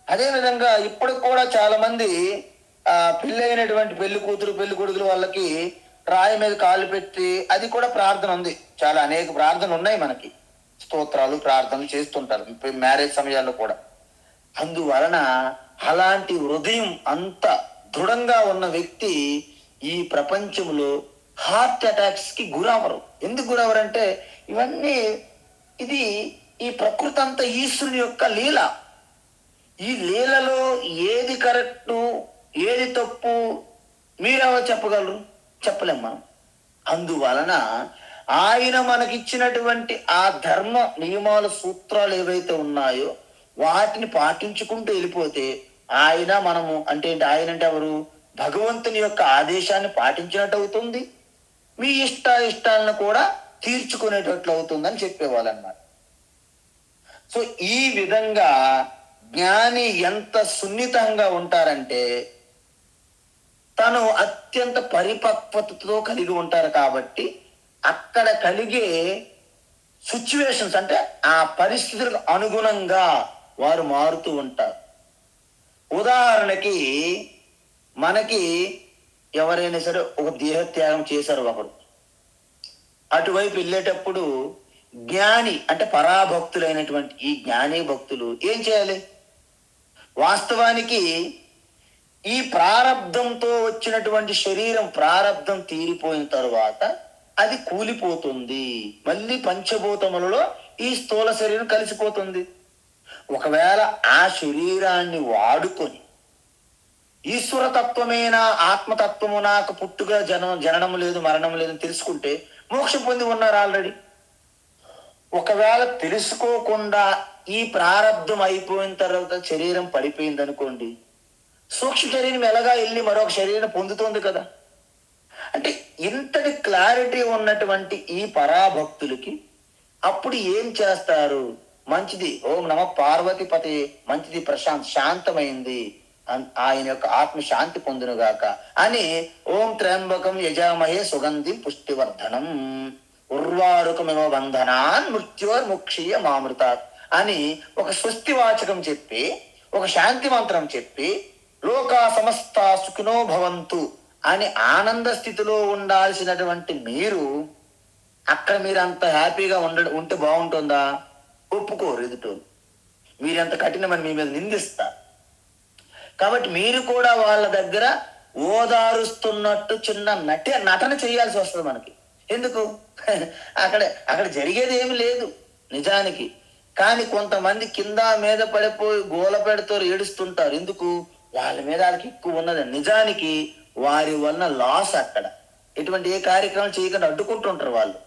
అదేవిధంగా ఇప్పటికి కూడా చాలా మంది పెళ్ళైనటువంటి పెళ్లి కూతురు పెళ్లి కొడుకులు వాళ్ళకి రాయి మీద కాలు పెట్టి, అది కూడా ప్రార్థన ఉంది. చాలా అనేక ప్రార్థనలు ఉన్నాయి మనకి, స్తోత్రాలు ప్రార్థనలు చేస్తుంటారు మ్యారేజ్ సమయాల్లో కూడా. అందువలన అలాంటి హృదయం అంత దృఢంగా ఉన్న వ్యక్తి ఈ ప్రపంచంలో హార్ట్ అటాక్స్ కి గురవరు. ఎందుకు గురవరు అంటే ఇవన్నీ, ఇది ఈ ప్రకృతి అంతా ఈశ్వరుని యొక్క లీల. ఈ లీలలో ఏది కరెక్టు ఏది తప్పు మీరెవరు చెప్పగలరు? చెప్పలేం మనం. అందువలన ఆయన మనకిచ్చినటువంటి ఆ ధర్మ నియమాలు సూత్రాలు ఏవైతే ఉన్నాయో వాటిని పాటించుకుంటూ వెళ్ళిపోతే ఆయన, మనము అంటే ఆయన అంటే ఎవరు? భగవంతుని యొక్క ఆదేశాన్ని పాటించినట్టు అవుతుంది, మీ ఇష్టాలను కూడా తీర్చుకునేటట్లు అవుతుందని చెప్పేవాళ్ళు అన్నమాట. సో ఈ విధంగా జ్ఞాని ఎంత సున్నితంగా ఉంటారంటే తను అత్యంత పరిపక్వతతో కలిగి ఉంటారు. కాబట్టి అక్కడ కలిగే సిచ్యువేషన్స్ అంటే ఆ పరిస్థితులకు అనుగుణంగా వారు మారుతూ ఉంటారు. ఉదాహరణకి మనకి ఎవరైనా సరే ఒక దేహత్యాగం చేశారు ఒకరు, అటువైపు వెళ్ళేటప్పుడు జ్ఞాని అంటే పరాభక్తులైనటువంటి ఈ జ్ఞాని భక్తులు ఏం చేయాలి? వాస్తవానికి ఈ ప్రారబ్ధంతో వచ్చినటువంటి శరీరం ప్రారబ్ధం తీరిపోయిన తరువాత అది కూలిపోతుంది, మళ్ళీ పంచభూతములలో ఈ స్థూల శరీరం కలిసిపోతుంది. ఒకవేళ ఆ శరీరాన్ని వాడుకొని ఈశ్వరతత్వమేనా ఆత్మతత్వము, నాకు పుట్టుక జననము లేదు మరణము లేదని తెలుసుకుంటే మోక్షం పొంది ఉన్నారు ఆల్రెడీ. ఒకవేళ తెలుసుకోకుండా ఈ ప్రారబ్ధం అయిపోయిన తర్వాత శరీరం పడిపోయింది అనుకోండి, సూక్ష్మ శరీరం ఎలాగా వెళ్ళి మరొక శరీరం పొందుతుంది కదా. అంటే ఇంతటి క్లారిటీ ఉన్నటువంటి ఈ పరాభక్తులకి అప్పుడు ఏం చేస్తారు? మంచిది, ఓం నమ పార్వతీపతి, మంచిది, ప్రశాంత్ శాంతమైంది, ఆయన యొక్క ఆత్మ శాంతి పొందునుగాక అని ఓం త్ర్యంబకం యజామహే సుగంధిం పుష్టివర్ధనం ఉర్వారుకమివ బంధనాన్ మృత్యోర్ముక్షీయ మామృతాత్ అని ఒక స్వస్తి వాచకం చెప్పి, ఒక శాంతి మంత్రం చెప్పి, లోకా సమస్త సుఖినో భవంతు అని ఆనంద స్థితిలో ఉండాల్సినటువంటి మీరు అక్కడ మీరు అంత హ్యాపీగా ఉంటే బాగుంటుందా? ఒప్పుకోరు ఎదుటోళ్ళు. మీరెంత కఠినమని మీ మీద నిందిస్తారు. కాబట్టి మీరు కూడా వాళ్ళ దగ్గర ఓదారుస్తున్నట్టు చిన్న నటన చేయాల్సి వస్తుంది మనకి. ఎందుకు? అక్కడ జరిగేది ఏమి లేదు నిజానికి. కానీ కొంతమంది కింద మీద పడిపోయి గోల పెడతారు, ఏడుస్తుంటారు. ఎందుకు? వాళ్ళ మీద వాళ్ళకి ఎక్కువ ఉన్నది. నిజానికి వారి వలన లాస్. అక్కడ ఎటువంటి ఏ కార్యక్రమం చేయకుండా అడ్డుకుంటుంటారు వాళ్ళు.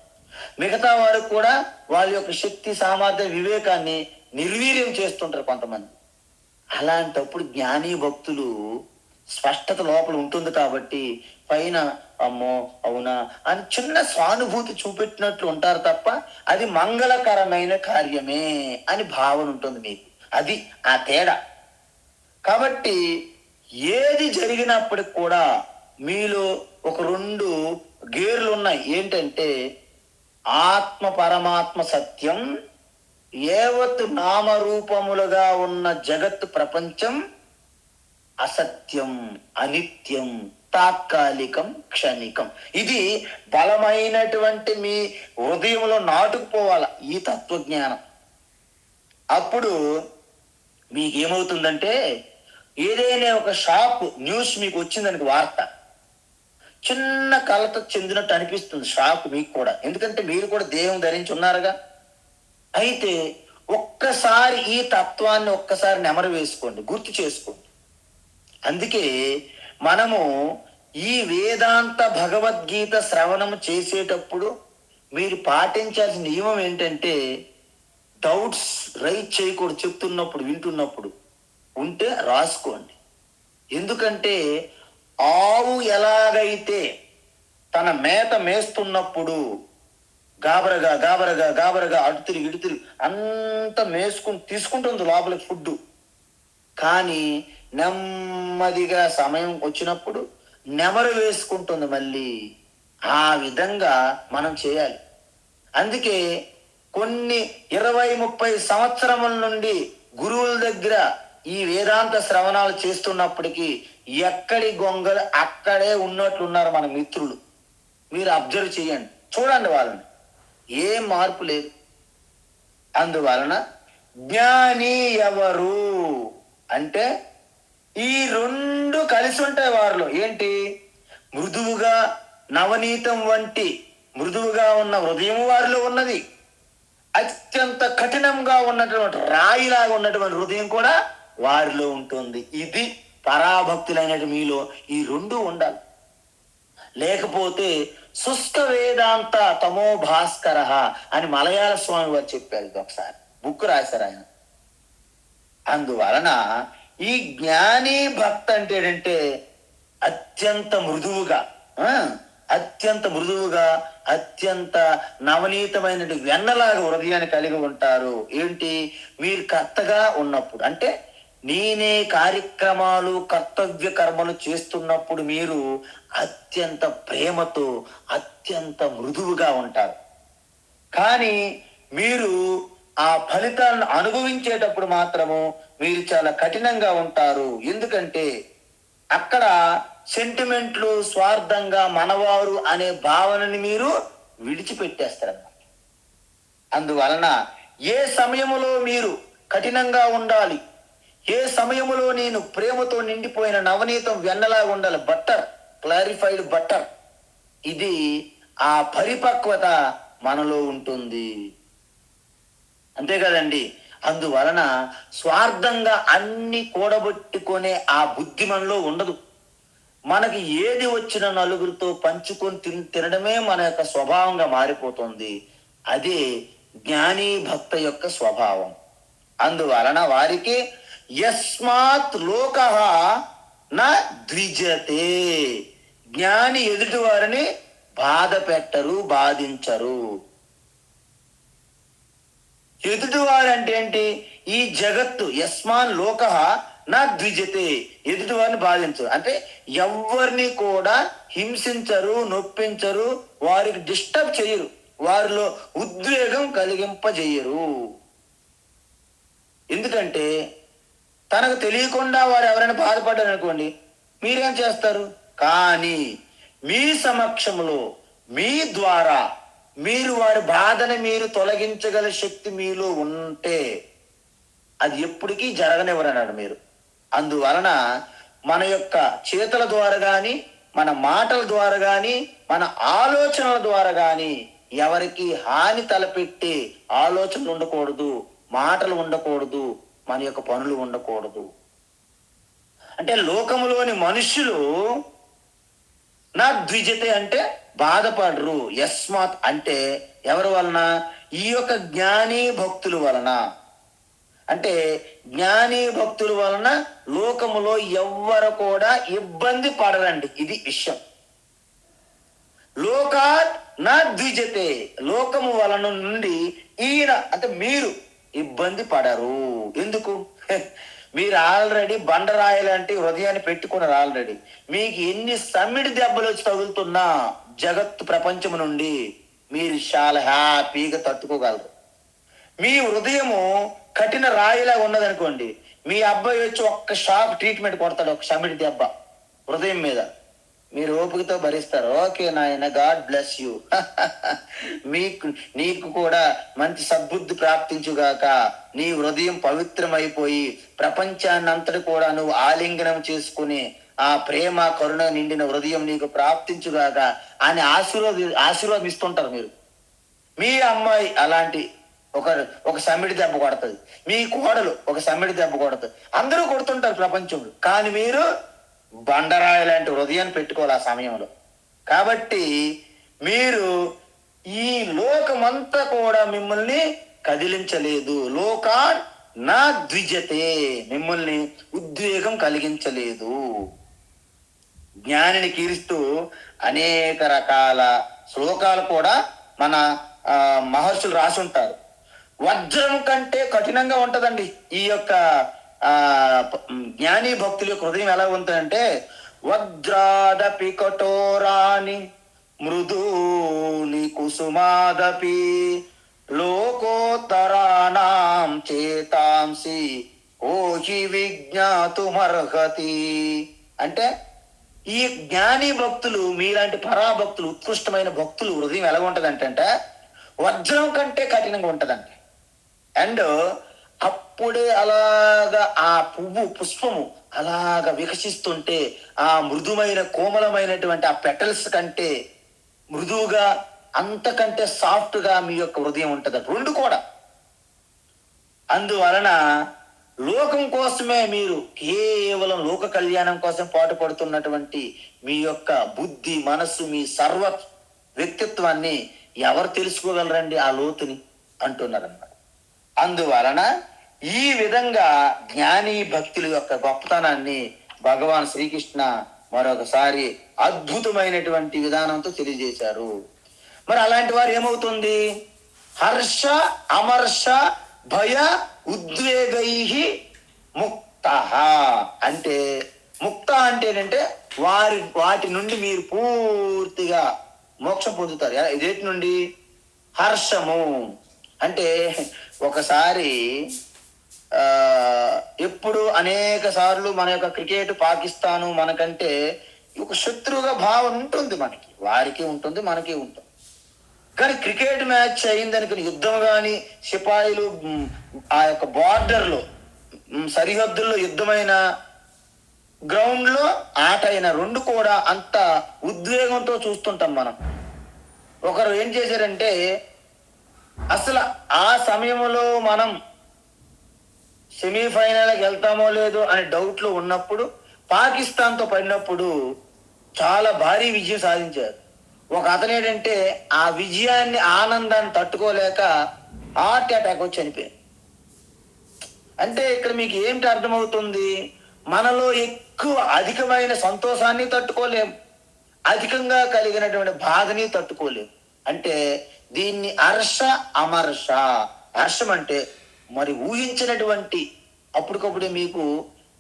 మిగతా వారు కూడా వాళ్ళ యొక్క శక్తి సామర్థ్య వివేకాన్ని నిర్వీర్యం చేస్తుంటారు కొంతమంది. అలాంటప్పుడు జ్ఞాని భక్తులు స్పష్టత లోపల ఉంటుంది కాబట్టి పైన అమ్మో అవునా అని చిన్న సానుభూతి చూపెట్టినట్లు ఉంటారు తప్ప అది మంగళకరమైన కార్యమే అని భావన ఉంటుంది మీకు. అది ఆ తేడా. కాబట్టి ఏది జరిగినప్పటికి కూడా మీలో ఒక 2 గేర్లు ఉన్నాయి. ఏంటంటే ఆత్మ పరమాత్మ సత్యం, ఏవత్ నామరూపములుగా ఉన్న జగత్ ప్రపంచం అసత్యం, అనిత్యం, తాత్కాలికం, క్షణికం. ఇది బలమైనటువంటి మీ హృదయంలో నాటుకుపోవాల ఈ తత్వజ్ఞానం. అప్పుడు మీకేమవుతుందంటే ఏదైనా ఒక షాప్ న్యూస్ మీకు వచ్చిందానికి వార్త, చిన్న కలత చెందినట్టు అనిపిస్తుంది షాక్ మీకు కూడా. ఎందుకంటే మీరు కూడా దేహం ధరించి ఉన్నారుగా. అయితే ఒక్కసారి ఈ తత్వాన్ని ఒక్కసారి నెమరు వేసుకోండి, గుర్తు చేసుకోండి. అందుకే మనము ఈ వేదాంత భగవద్గీత శ్రవణం చేసేటప్పుడు మీరు పాటించాల్సిన నియమం ఏంటంటే డౌట్స్ రైట్ చేయకూడదు. చెప్తున్నప్పుడు వింటున్నప్పుడు ఉంటే రాసుకోండి. ఎందుకంటే ఆవు ఎలాగైతే తన మేత మేస్తున్నప్పుడు గాబరగా గాబరగా గాబరగా అటు తిరిగి ఇటు తిరిగి అంత తీసుకుంటుంది లోపలికి ఫుడ్. కానీ నెమ్మదిగా సమయం వచ్చినప్పుడు నెమరు వేసుకుంటుంది మళ్ళీ. ఆ విధంగా మనం చేయాలి. అందుకే కొన్ని 20-30 సంవత్సరముల నుండి గురువుల దగ్గర ఈ వేదాంత శ్రవణాలు చేస్తున్నప్పటికీ ఎక్కడి గొంగలు అక్కడే ఉన్నట్లున్నారు మన మిత్రులు. మీరు అబ్జర్వ్ చేయండి, చూడండి వాళ్ళని, ఏం మార్పు లేదు. అందువలన జ్ఞాని ఎవరు అంటే ఈ రెండు కలిసి ఉంటాయి వారిలో. ఏంటి? మృదువుగా నవనీతం వంటి మృదువుగా ఉన్న హృదయం వారిలో ఉన్నది, అత్యంత కఠినంగా ఉన్నటువంటి రాయిలాగా ఉన్నటువంటి హృదయం కూడా వారిలో ఉంటుంది. ఇది పరాభక్తులైనటువంటి మీలో ఈ రెండు ఉండాలి. లేకపోతే శుష్క వేదాంత తమో భాస్కర అని మలయాళ స్వామి వారు చెప్పారు. ఇది ఒకసారి బుక్ రాశారు ఆయన. అందువలన ఈ జ్ఞాని భక్త అంటే ఏంటంటే అత్యంత మృదువుగా అత్యంత నవనీతమైన వెన్నలాగా హృదయాన్ని కలిగి ఉంటారు. ఏంటి? మీరు కర్తగా ఉన్నప్పుడు అంటే నేనే కార్యక్రమాలు కర్తవ్య కర్మలు చేస్తున్నప్పుడు మీరు అత్యంత ప్రేమతో అత్యంత మృదువుగా ఉంటారు. కానీ మీరు ఆ ఫలితాలను అనుభవించేటప్పుడు మాత్రము మీరు చాలా కఠినంగా ఉంటారు. ఎందుకంటే అక్కడ సెంటిమెంట్లు, స్వార్థంగా మనవారు అనే భావనని మీరు విడిచిపెట్టేస్తారన్నమాట. అందువలన ఏ సమయములో మీరు కఠినంగా ఉండాలి, ఏ సమయములో నేను ప్రేమతో నిండిపోయిన నవనీతం వెన్నలా ఉండాలి, బట్టర్, క్లారిఫైడ్ బట్టర్, ఇది ఆ పరిపక్వత మనలో ఉంటుంది. అంతే కదండి. అందువలన స్వార్థంగా అన్ని కూడబెట్టుకునే ఆ బుద్ధి మనలో ఉండదు. మనకి ఏది వచ్చిన నలుగురితో పంచుకొని తినడమే మన యొక్క స్వభావంగా మారిపోతుంది. అదే జ్ఞాని భక్త యొక్క స్వభావం. అందువలన వారికి యస్మాత్ లోక నా ద్విజతే, జ్ఞాని ఎదుటి వారిని బాధ పెట్టరు, బాధించరు. ఎదుటివారు అంటే ఏంటి? ఈ జగత్తు యస్మాన్ లోక నా ద్విజతే, ఎదుటి వారిని బాధించరు అంటే ఎవరిని కూడా హింసించరు, నొప్పించరు, వారికి డిస్టర్బ్ చేయరు, వారిలో ఉద్వేగం కలిగింపజేయరు. ఎందుకంటే తనకు తెలియకుండా వారు ఎవరైనా బాధపడ్డారు అనుకోండి, మీరేం చేస్తారు? కానీ మీ సమక్షంలో మీ ద్వారా మీరు వారి బాధని మీరు తొలగించగల శక్తి మీలో ఉంటే అది ఎప్పటికీ జరగనివ్వరన్నాడు మీరు. అందువలన మన యొక్క చేతుల ద్వారా కానీ, మన మాటల ద్వారా కానీ, మన ఆలోచనల ద్వారా కానీ ఎవరికి హాని తలపెట్టే ఆలోచనలు ఉండకూడదు, మాటలు ఉండకూడదు, మన యొక్క పనులు ఉండకూడదు. అంటే లోకములోని మనుష్యులు నా ద్విజతే అంటే బాధపడరు. యస్మాత్ అంటే ఎవరి వలన? ఈ యొక్క జ్ఞాని భక్తుల వలన. అంటే జ్ఞాని భక్తుల వలన లోకములో ఎవ్వరు కూడా ఇబ్బంది పడరండి. ఇది విషయం. లోకాత్ నా ద్విజతే, లోకము వలన నుండి ఈయన అంటే మీరు ఇబ్బంది పడరు. ఎందుకు? మీరు ఆల్రెడీ బండరాయలాంటి హృదయాన్ని పెట్టుకున్నారు. ఆల్రెడీ మీకు ఎన్ని సమ్మిడి దెబ్బలు వచ్చి తగులుతున్నా జగత్తు ప్రపంచం నుండి మీరు చాలా హ్యాపీగా తట్టుకోగలరు. మీ హృదయము కఠిన రాయిలా ఉన్నదనుకోండి, మీ అబ్బాయి వచ్చి ఒక్క షాక్ ట్రీట్మెంట్ కొడతాడు, ఒక సమ్మిడి దెబ్బ హృదయం మీద, మీరు ఓపికతో భరిస్తారు. ఓకే నాయన, గాడ్ బ్లెస్ యూ, నీకు కూడా మంచి సద్బుద్ధి ప్రాప్తించుగాక, నీ హృదయం పవిత్రమైపోయి ప్రపంచాన్ని అంతటి కూడా నువ్వు ఆలింగనం చేసుకుని ఆ ప్రేమ కరుణ నిండిన హృదయం నీకు ప్రాప్తించుగాక అని ఆశీర్వాదిస్తుంటారు మీరు. మీ అమ్మాయి అలాంటి ఒక సమ్మిడి దెబ్బ కొడుతుంది, మీ కోడలు ఒక సమ్మిడి దెబ్బ కొడుతుంది, అందరూ కొడుతుంటారు ప్రపంచంలో. కానీ మీరు బండరాయి లాంటి హృదయాన్ని పెట్టుకోవాలి ఆ సమయంలో. కాబట్టి మీరు ఈ లోకమంతా కూడా మిమ్మల్ని కదిలించలేదు. లోకాన్ నా ద్విజతే, మిమ్మల్ని ఉద్వేగం కలిగించలేదు. జ్ఞానిని కీర్తిస్తూ అనేక రకాల శ్లోకాలు కూడా మన మహర్షులు రాసి ఉంటారు. వజ్రం కంటే కఠినంగా ఉంటదండి ఈ యొక్క ఆ జ్ఞాని భక్తుల యొక్క హృదయం ఎలా ఉంటుందంటే వజ్రాదపి కఠోరాని మృదూని కుసుమాదపి లోకోత్తరాణం చేతాంసి ఓహి విజ్ఞాతుమర్హతి. అంటే ఈ జ్ఞాని భక్తులు, మీలాంటి పరాభక్తులు, ఉత్కృష్టమైన భక్తులు హృదయం ఎలా ఉంటదంటే వజ్రం కంటే కఠినంగా ఉంటదంటే. అండ్ అప్పుడే అలాగా ఆ పుష్పము అలాగా వికసిస్తుంటే ఆ మృదుమైన కోమలమైనటువంటి ఆ పెటల్స్ కంటే మృదువుగా, అంతకంటే సాఫ్ట్ గా మీ యొక్క హృదయం ఉంటది. రెండు కూడా. అందువలన లోకం కోసమే మీరు కేవలం లోక కళ్యాణం కోసం పాటుపడుతున్నటువంటి మీ యొక్క బుద్ధి, మనస్సు, మీ సర్వ వ్యక్తిత్వాన్ని ఎవరు తెలుసుకోగలరండి ఆ లోతుని అంటున్నారన్నమాట. అందువలన ఈ విధంగా జ్ఞాని భక్తుల యొక్క గొప్పతనాన్ని భగవాన్ శ్రీకృష్ణ మరొకసారి అద్భుతమైనటువంటి విధానంతో తెలియజేశారు. మరి అలాంటి వారు ఏమవుతుంది? హర్ష అమర్ష భయ ఉద్వేగై ముక్త. అంటే ముక్త అంటే ఏంటంటే వాటి నుండి మీరు పూర్తిగా మోక్షం పొందుతారు. ఇదేటి నుండి? హర్షము అంటే ఒకసారి ఎప్పుడు అనేక సార్లు మన యొక్క క్రికెట్, పాకిస్తాను మనకంటే ఒక శత్రువుగా భావన ఉంటుంది. మనకి, వారికి ఉంటుంది, మనకి ఉంటుంది. కానీ క్రికెట్ మ్యాచ్ అయిందనుకుని యుద్ధం కానీ, సిపాయిలు ఆ యొక్క బార్డర్లో, సరిహద్దుల్లో యుద్ధమైన గ్రౌండ్ లో ఆట అయిన రెండు కూడా అంత ఉద్వేగంతో చూస్తుంటాం మనం. ఒకరు ఏం చేశారంటే అసలు ఆ సమయంలో మనం సెమీఫైనల్కి వెళ్తామో లేదో అనే డౌట్ లో ఉన్నప్పుడు పాకిస్తాన్తో పడినప్పుడు చాలా భారీ విజయం సాధించారు. ఒక అతను ఏంటంటే ఆ విజయాన్ని, ఆనందాన్ని తట్టుకోలేక హార్ట్ అటాక్ వచ్చి చనిపోయారు. అంటే ఇక్కడ మీకు ఏమిటి అర్థమవుతుంది? మనలో ఎక్కువ అధికమైన సంతోషాన్ని తట్టుకోలేము, అధికంగా కలిగినటువంటి బాధని తట్టుకోలేము. అంటే దీన్ని హర్ష అమర్ష. హర్షం అంటే మరి ఊహించినటువంటి, అప్పటికప్పుడే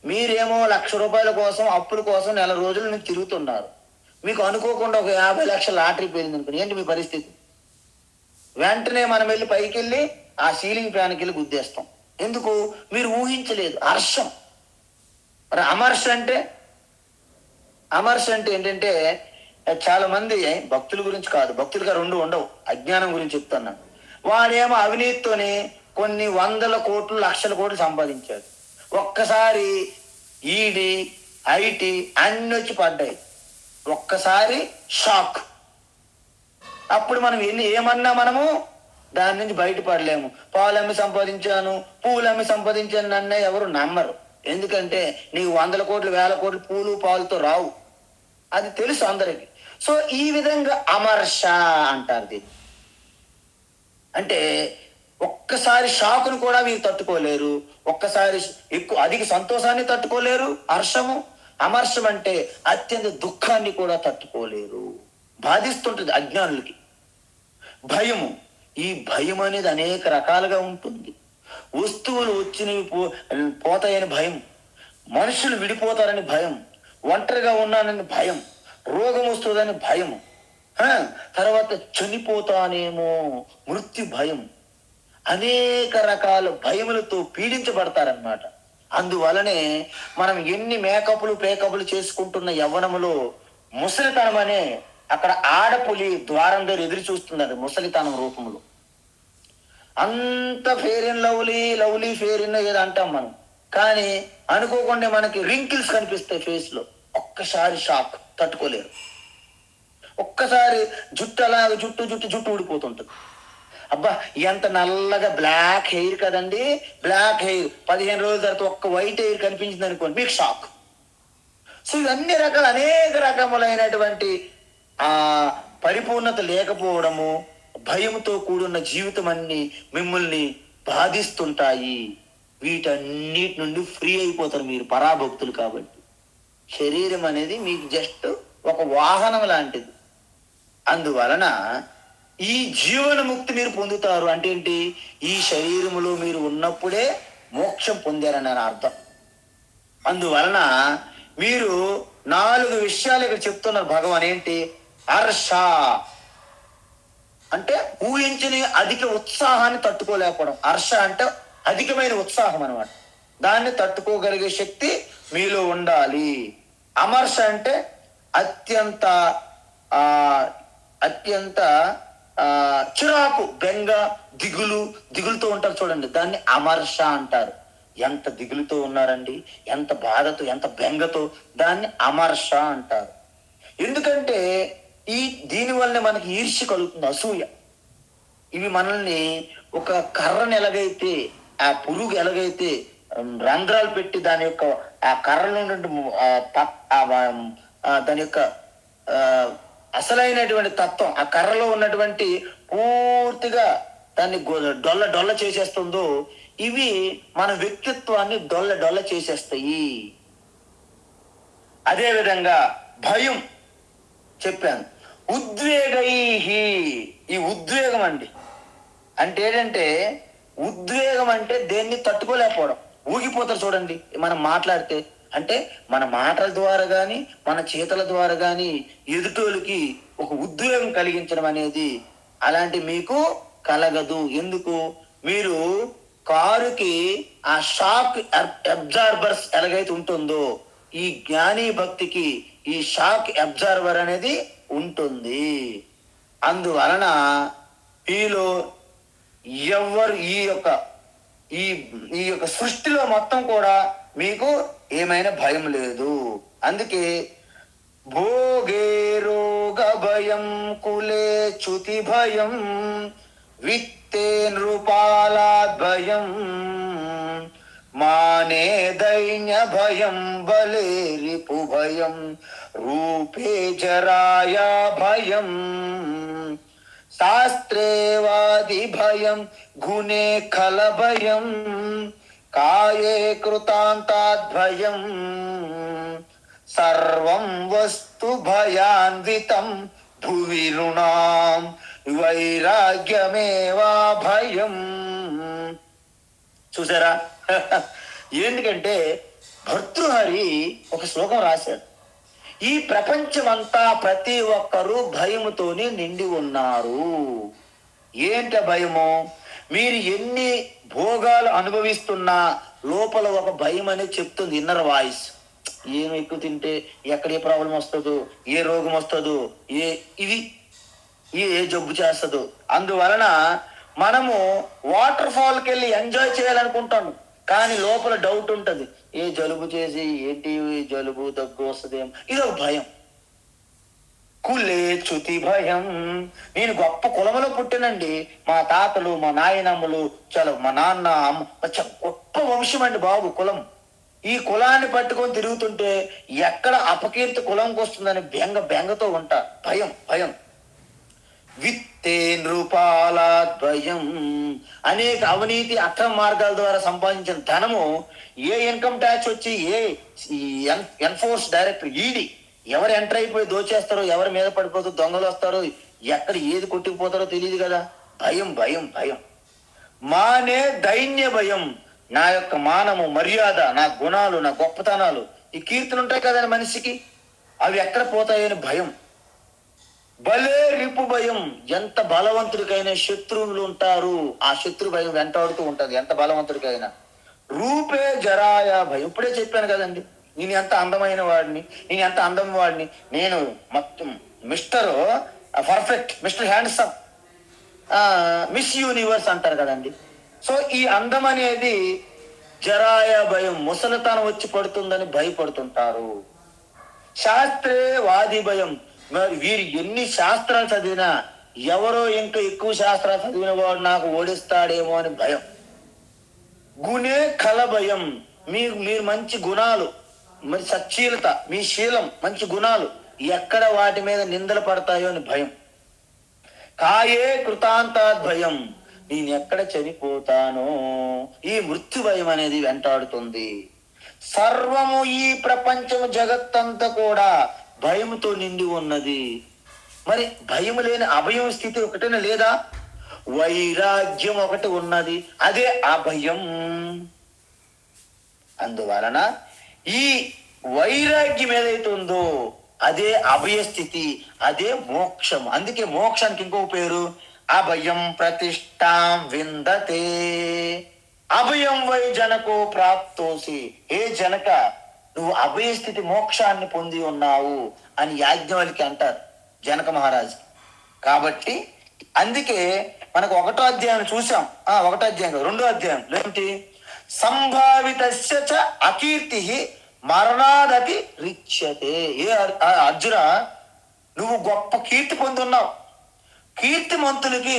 మీరేమో ₹1,00,000 కోసం, అప్పుల కోసం నెల రోజుల నుంచి తిరుగుతున్నారు. మీకు అనుకోకుండా ఒక 50 లక్షల లాటరీ పోయింది అనుకుని, ఏంటి మీ పరిస్థితి? వెంటనే మనం వెళ్ళి పైకి వెళ్ళి ఆ సీలింగ్ ఫ్యాన్కి వెళ్ళి గుద్దేస్తాం. ఎందుకు? మీరు ఊహించలేదు. హర్షం. మరి అమర్ష అంటే ఏంటంటే చాలా మంది భక్తుల గురించి కాదు, భక్తులుగా రెండు ఉండవు, అజ్ఞానం గురించి చెప్తున్నాను. వాడేమో అవినీతితోనే కొన్ని 100 కోట్లు, లక్షల కోట్లు సంపాదించాడు. ఒక్కసారి ఈడీ, ఐటీ అన్ని వచ్చి పడ్డాయి. ఒక్కసారి షాక్. అప్పుడు మనం ఏమన్నా మనము దాని నుంచి బయటపడలేము. పాలు అమ్మి సంపాదించాను, పూలు అమ్మి సంపాదించాను అన్న ఎవరు నమ్మరు. ఎందుకంటే నీకు 100 కోట్లు, 1000 కోట్లు పూలు పాలుతో రావు. అది తెలుసు అందరికి. సో ఈ విధంగా అమర్ష అంటారు దీన్ని. అంటే ఒక్కసారి షాకును కూడా మీరు తట్టుకోలేరు, ఒక్కసారి ఎక్కువ అధిక సంతోషాన్ని తట్టుకోలేరు. హర్షము. అమర్షం అంటే అత్యంత దుఃఖాన్ని కూడా తట్టుకోలేరు, బాధిస్తుంటుంది అజ్ఞానులకి. భయము. ఈ భయం అనేది అనేక రకాలుగా ఉంటుంది. వస్తువులు వచ్చినవి పోతాయని భయం, మనుషులు విడిపోతారని భయం, ఒంటరిగా ఉన్నానని భయం, రోగం వస్తుందని భయం, తర్వాత చనిపోతానేమో మృత్యు భయం. అనేక రకాల భయములతో పీడించబడతారనమాట. అందువలనే మనం ఎన్ని పేకపులు చేసుకుంటున్న యవ్వనములో ముసలితనం అనే అక్కడ ఆడపులి ద్వారం దగ్గర ఎదురు చూస్తున్నది ముసలితనం రూపంలో. అంత fair and lovely fair and ఏదో అంటాం మనం, కానీ అనుకోకుండా మనకి రింకిల్స్ కనిపిస్తాయి ఫేస్ లో. ఒక్కసారి షాక్, తట్టుకోలేరు. ఒక్కసారి జుట్టు అలాగ జుట్టు ఊడిపోతుంటుంది. అబ్బా ఎంత నల్లగా బ్లాక్ హెయిర్ కదండి, బ్లాక్ హెయిర్ 15 రోజుల తర్వాత ఒక్క వైట్ హెయిర్ కనిపించింది అనుకోండి, మీకు షాక్. సో ఇవన్నీ అనేక రకములైనటువంటి ఆ పరిపూర్ణత లేకపోవడము, భయంతో కూడున్న జీవితం అన్ని మిమ్మల్ని బాధిస్తుంటాయి. వీటన్నిటి నుండి ఫ్రీ అయిపోతారు మీరు పరాభక్తులు కాబట్టి. శరీరం అనేది మీకు జస్ట్ ఒక వాహనం లాంటిది. అందువలన ఈ జీవన ముక్తి మీరు పొందుతారు. అంటే ఏంటి? ఈ శరీరములో మీరు ఉన్నప్పుడే మోక్షం పొందారని అర్థం. అందువలన మీరు 4 విషయాలు ఇక్కడ చెప్తున్నారు భగవాన్. ఏంటి? హర్ష అంటే ఊహించని అధిక ఉత్సాహాన్ని తట్టుకోలేకపోవడం. హర్ష అంటే అధికమైన ఉత్సాహం అన్నమాట. దాన్ని తట్టుకోగలిగే శక్తి మీలో ఉండాలి. అమర్ష అంటే అత్యంత ఆ అత్యంత చిరాకు, బెంగ, దిగులుతో ఉంటారు చూడండి, దాన్ని అమర్ష అంటారు. ఎంత దిగులుతో ఉన్నారండి, ఎంత బాధతో, ఎంత బెంగతో, దాన్ని అమర్ష అంటారు. ఎందుకంటే దీనివల్లనే మనకి ఈర్ష్య కలుగుతుంది, అసూయ. ఇవి మనల్ని ఒక కర్రను ఎలాగైతే, ఆ పురుగు ఎలాగైతే రంధ్రాలు పెట్టి దాని యొక్క ఆ కర్రలో దాని యొక్క అసలైనటువంటి తత్వం ఆ కర్రలో ఉన్నటువంటి పూర్తిగా దాన్ని డొల్ల చేసేస్తుందో, ఇవి మన వ్యక్తిత్వాన్ని డొల్ల చేసేస్తాయి. అదే విధంగా భయం చెప్పాను. ఉద్వేగై, ఈ ఉద్వేగం అండి అంటే ఏంటంటే, ఉద్వేగం అంటే దేన్ని తట్టుకోలేకపోవడం. ఊగిపోతారు చూడండి మనం మాట్లాడితే. అంటే మన మాటల ద్వారా కానీ మన చేతల ద్వారా కానీ ఎదుటోళ్ళకి ఒక ఉద్వేగం కలిగించడం అనేది అలాంటి మీకు కలగదు. ఎందుకు? మీరు కారుకి ఆ షాక్ అబ్జార్బర్స్ ఎలాగైతే ఉంటుందో, ఈ జ్ఞాని భక్తికి ఈ షాక్ అబ్జార్బర్ అనేది ఉంటుంది. అందువలన వీళ్ళు ఎవరు ఈ యొక్క సృష్టిలో మొత్తం కూడా మీకు ఏమైనా భయం లేదు. అందుకే భోగే రోగ భయం, కులే చ్యుతి భయం, విత్తే నృపాలాద్ భయం, మానే దైన్య భయం, బలే రిపు భయం, రూపే జరాయా భయం, శాస్త్రే వాది భయం, గుణే ఖల భయం, కాయే కృతాంతాద్భయం, సర్వం వస్తు భయాన్వితం, భువి రుణాం వైరాగ్యమేవా భయం. చూసారా? ఎందుకంటే భర్తృహరి ఒక శ్లోకం రాశాడు. ఈ ప్రపంచమంతా ప్రతి ఒక్కరూ భయముతోనే నిండి ఉన్నారు. ఏంట భయము? మీరు ఎన్ని భోగాలు అనుభవిస్తున్నా లోపల ఒక భయం అనేది చెప్తుంది, ఇన్నర్ వాయిస్. ఏం ఎక్కువ తింటే ఎక్కడ ఏ ప్రాబ్లం వస్తుందో, ఏ రోగం వస్తుందో, ఏ జబ్బు చేస్తుందో. అందువలన మనము వాటర్ ఫాల్కి వెళ్ళి ఎంజాయ్ చేయాలనుకుంటాము, కానీ లోపల డౌట్ ఉంటుంది. ఏ జలుబు చేసి ఏంటి జలుబు దగ్గు వస్తుందేమో, ఇది ఒక భయం. కులే చ్యుతి భయం. నేను గొప్ప కులములో పుట్టినండి, మా తాతలు మా నాయనమ్మలు మా నాన్న గొప్ప వంశం అండి బాబు కులం. ఈ కులాన్ని పట్టుకొని తిరుగుతుంటే ఎక్కడ అపకీర్తి కులంకి వస్తుందని బెంగతో ఉంటా. భయం. విత్తే నృపాలాద్భయం. అనేక అవినీతి అక్రమ మార్గాల ద్వారా సంపాదించిన ధనము ఏ ఇన్కమ్ ట్యాక్స్ వచ్చి ఏ ఎన్ఫోర్స్ డైరెక్టర్ ఈడీ ఎవరు ఎంటర్ అయిపోయి దోచేస్తారో, ఎవరి మీద పడిపోతారో, దొంగలు వస్తారో, ఎక్కడ ఏది కొట్టుకుపోతారో తెలియదు కదా. భయం. మానే దైన్య భయం. నా యొక్క మానము, మర్యాద, నా గుణాలు, నా గొప్పతనాలు, ఈ కీర్తులు ఉంటాయి కదండి మనిషికి, అవి ఎక్కడ పోతాయని భయం. బలే రిపు భయం. ఎంత బలవంతుడికైనా శత్రువులు ఉంటారు, ఆ శత్రు భయం వెంటాడుతూ ఉంటది ఎంత బలవంతుడికైనా. రూపే జరాయ భయం. ఇప్పుడే చెప్పాను కదండి, నేను ఎంత అందమైన వాడిని, నేను ఎంత అందం వాడిని, నేను మొత్తం mister perfect, mister handsome, miss universe అంటారు కదండి. సో ఈ అందం అనేది జరాయ భయం, ముసలితనం వచ్చి పడుతుందని భయపడుతుంటారు. శాస్త్రే వాది భయం. మరి వీరు ఎన్ని శాస్త్రాలు చదివినా ఎవరో ఇంకా ఎక్కువ శాస్త్రాలు చదివిన వాడు నాకు ఓడిస్తాడేమో అని భయం. గుణే కల భయం. మీరు మంచి గుణాలు, మరి సచ్చీలత, మీ శీలం, మంచి గుణాలు ఎక్కడ వాటి మీద నిందలు పడతాయో అని భయం. కాయే కృతాంతాద్భయం. నేను ఎక్కడ చనిపోతానో, ఈ మృత్యు భయం అనేది వెంటాడుతుంది. సర్వము, ఈ ప్రపంచము, జగత్తంతా కూడా భయముతో నిండి ఉన్నది. మరి భయం లేని అభయం స్థితి ఒకటేనా లేదా? వైరాగ్యం ఒకటి ఉన్నది, అదే అభయం. అందువలన ఈ వైరాగ్యం ఏదైతే ఉందో అదే అభయస్థితి, అదే మోక్షం. అందుకే మోక్షానికి ఇంకో పేరు అభయం ప్రతిష్టాం విందతే. అభయం వై జనకో ప్రాప్తోసి. ఏ జనక, నువ్వు అభయస్థితి మోక్షాన్ని పొంది ఉన్నావు అని యాజ్ఞవల్కి అంటారు జనక మహారాజు. కాబట్టి అందుకే మనకు 1వ అధ్యాయం చూసాం. 1వ అధ్యాయం కాదు, 2వ అధ్యాయం ఏంటి? సంభావితస్య చ అకీర్తి మరణాదపి రిచ్యతే. అర్జున, నువ్వు గొప్ప కీర్తి పొంది ఉన్నావు. కీర్తిమంతులకి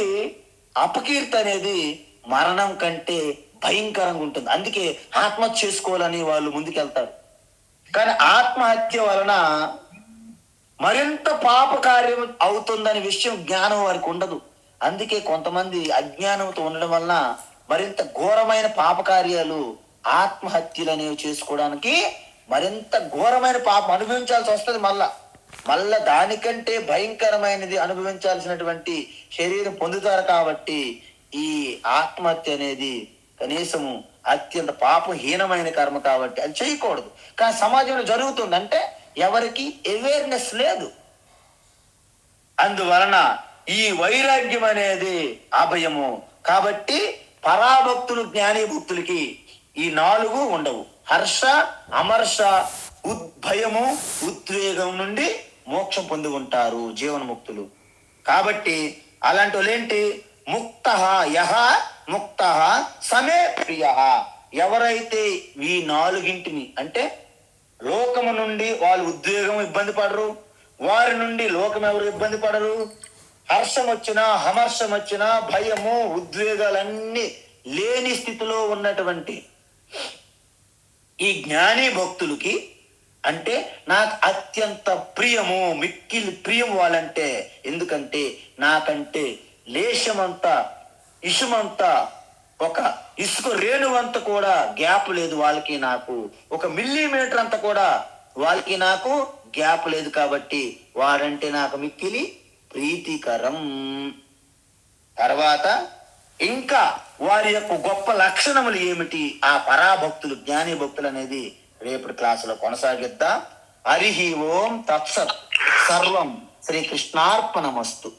అపకీర్తి అనేది మరణం కంటే భయంకరంగా ఉంటుంది. అందుకే ఆత్మహత్య చేసుకోవాలని వాళ్ళు ముందుకెళ్తారు. కానీ ఆత్మహత్య వలన మరింత పాప కార్యం అవుతుందనే విషయం జ్ఞానం వారికి ఉండదు. అందుకే కొంతమంది అజ్ఞానంతో ఉండడం వలన మరింత ఘోరమైన పాప కార్యాలు, ఆత్మహత్యలు అనేవి చేసుకోవడానికి మరింత ఘోరమైన పాపం అనుభవించాల్సి వస్తుంది. మళ్ళా దానికంటే భయంకరమైనది అనుభవించాల్సినటువంటి శరీరం పొందుతారు. కాబట్టి ఈ ఆత్మహత్య అనేది కనీసము అత్యంత పాపహీనమైన కర్మ కాబట్టి అది చేయకూడదు. కానీ సమాజంలో జరుగుతుంది, అంటే ఎవరికి అవేర్నెస్ లేదు. అందువలన ఈ వైరాగ్యం అనేది అభయము. కాబట్టి పరాభక్తులు, జ్ఞాని భక్తులకి ఈ 4 ఉండవు. హర్ష, అమర్ష, భయము, ఉద్వేగం నుండి మోక్షం పొంది ఉంటారు జీవన్ముక్తులు. కాబట్టి అలాంటి వాళ్ళు ఏంటి? ముక్త యహ ముక్త సమే ప్రియ. ఎవరైతే ఈ 4గింటిని, అంటే లోకము నుండి వాళ్ళు ఉద్వేగం ఇబ్బంది పడరు, వారి నుండి లోకం ఎవరు ఇబ్బంది పడరు, హర్షం వచ్చినా హమర్షం వచ్చినా భయము ఉద్వేగాలన్నీ లేని స్థితిలో ఉన్నటువంటి ఈ జ్ఞాని భక్తులకి, అంటే నాకు అత్యంత ప్రియము, మిక్కిలి ప్రియం వాళ్ళంటే. ఎందుకంటే నాకంటే లేశమంతా, ఇసుమంతా, ఒక ఇసుక రేణువంత కూడా గ్యాప్ లేదు వాళ్ళకి నాకు, 1 మిల్లీమీటర్ అంత కూడా వాళ్ళకి నాకు గ్యాప్ లేదు. కాబట్టి వారంటే నాకు మిక్కిలి ప్రీతికరం. తర్వాత ఇంకా వారి యొక్క గొప్ప లక్షణములు ఏమిటి, ఆ పరాభక్తులు, జ్ఞాని భక్తులు అనేది రేపటి క్లాసులో కొనసాగిద్దాం. హరి ఓం తత్సత్. సర్వం శ్రీకృష్ణార్పణమస్తు.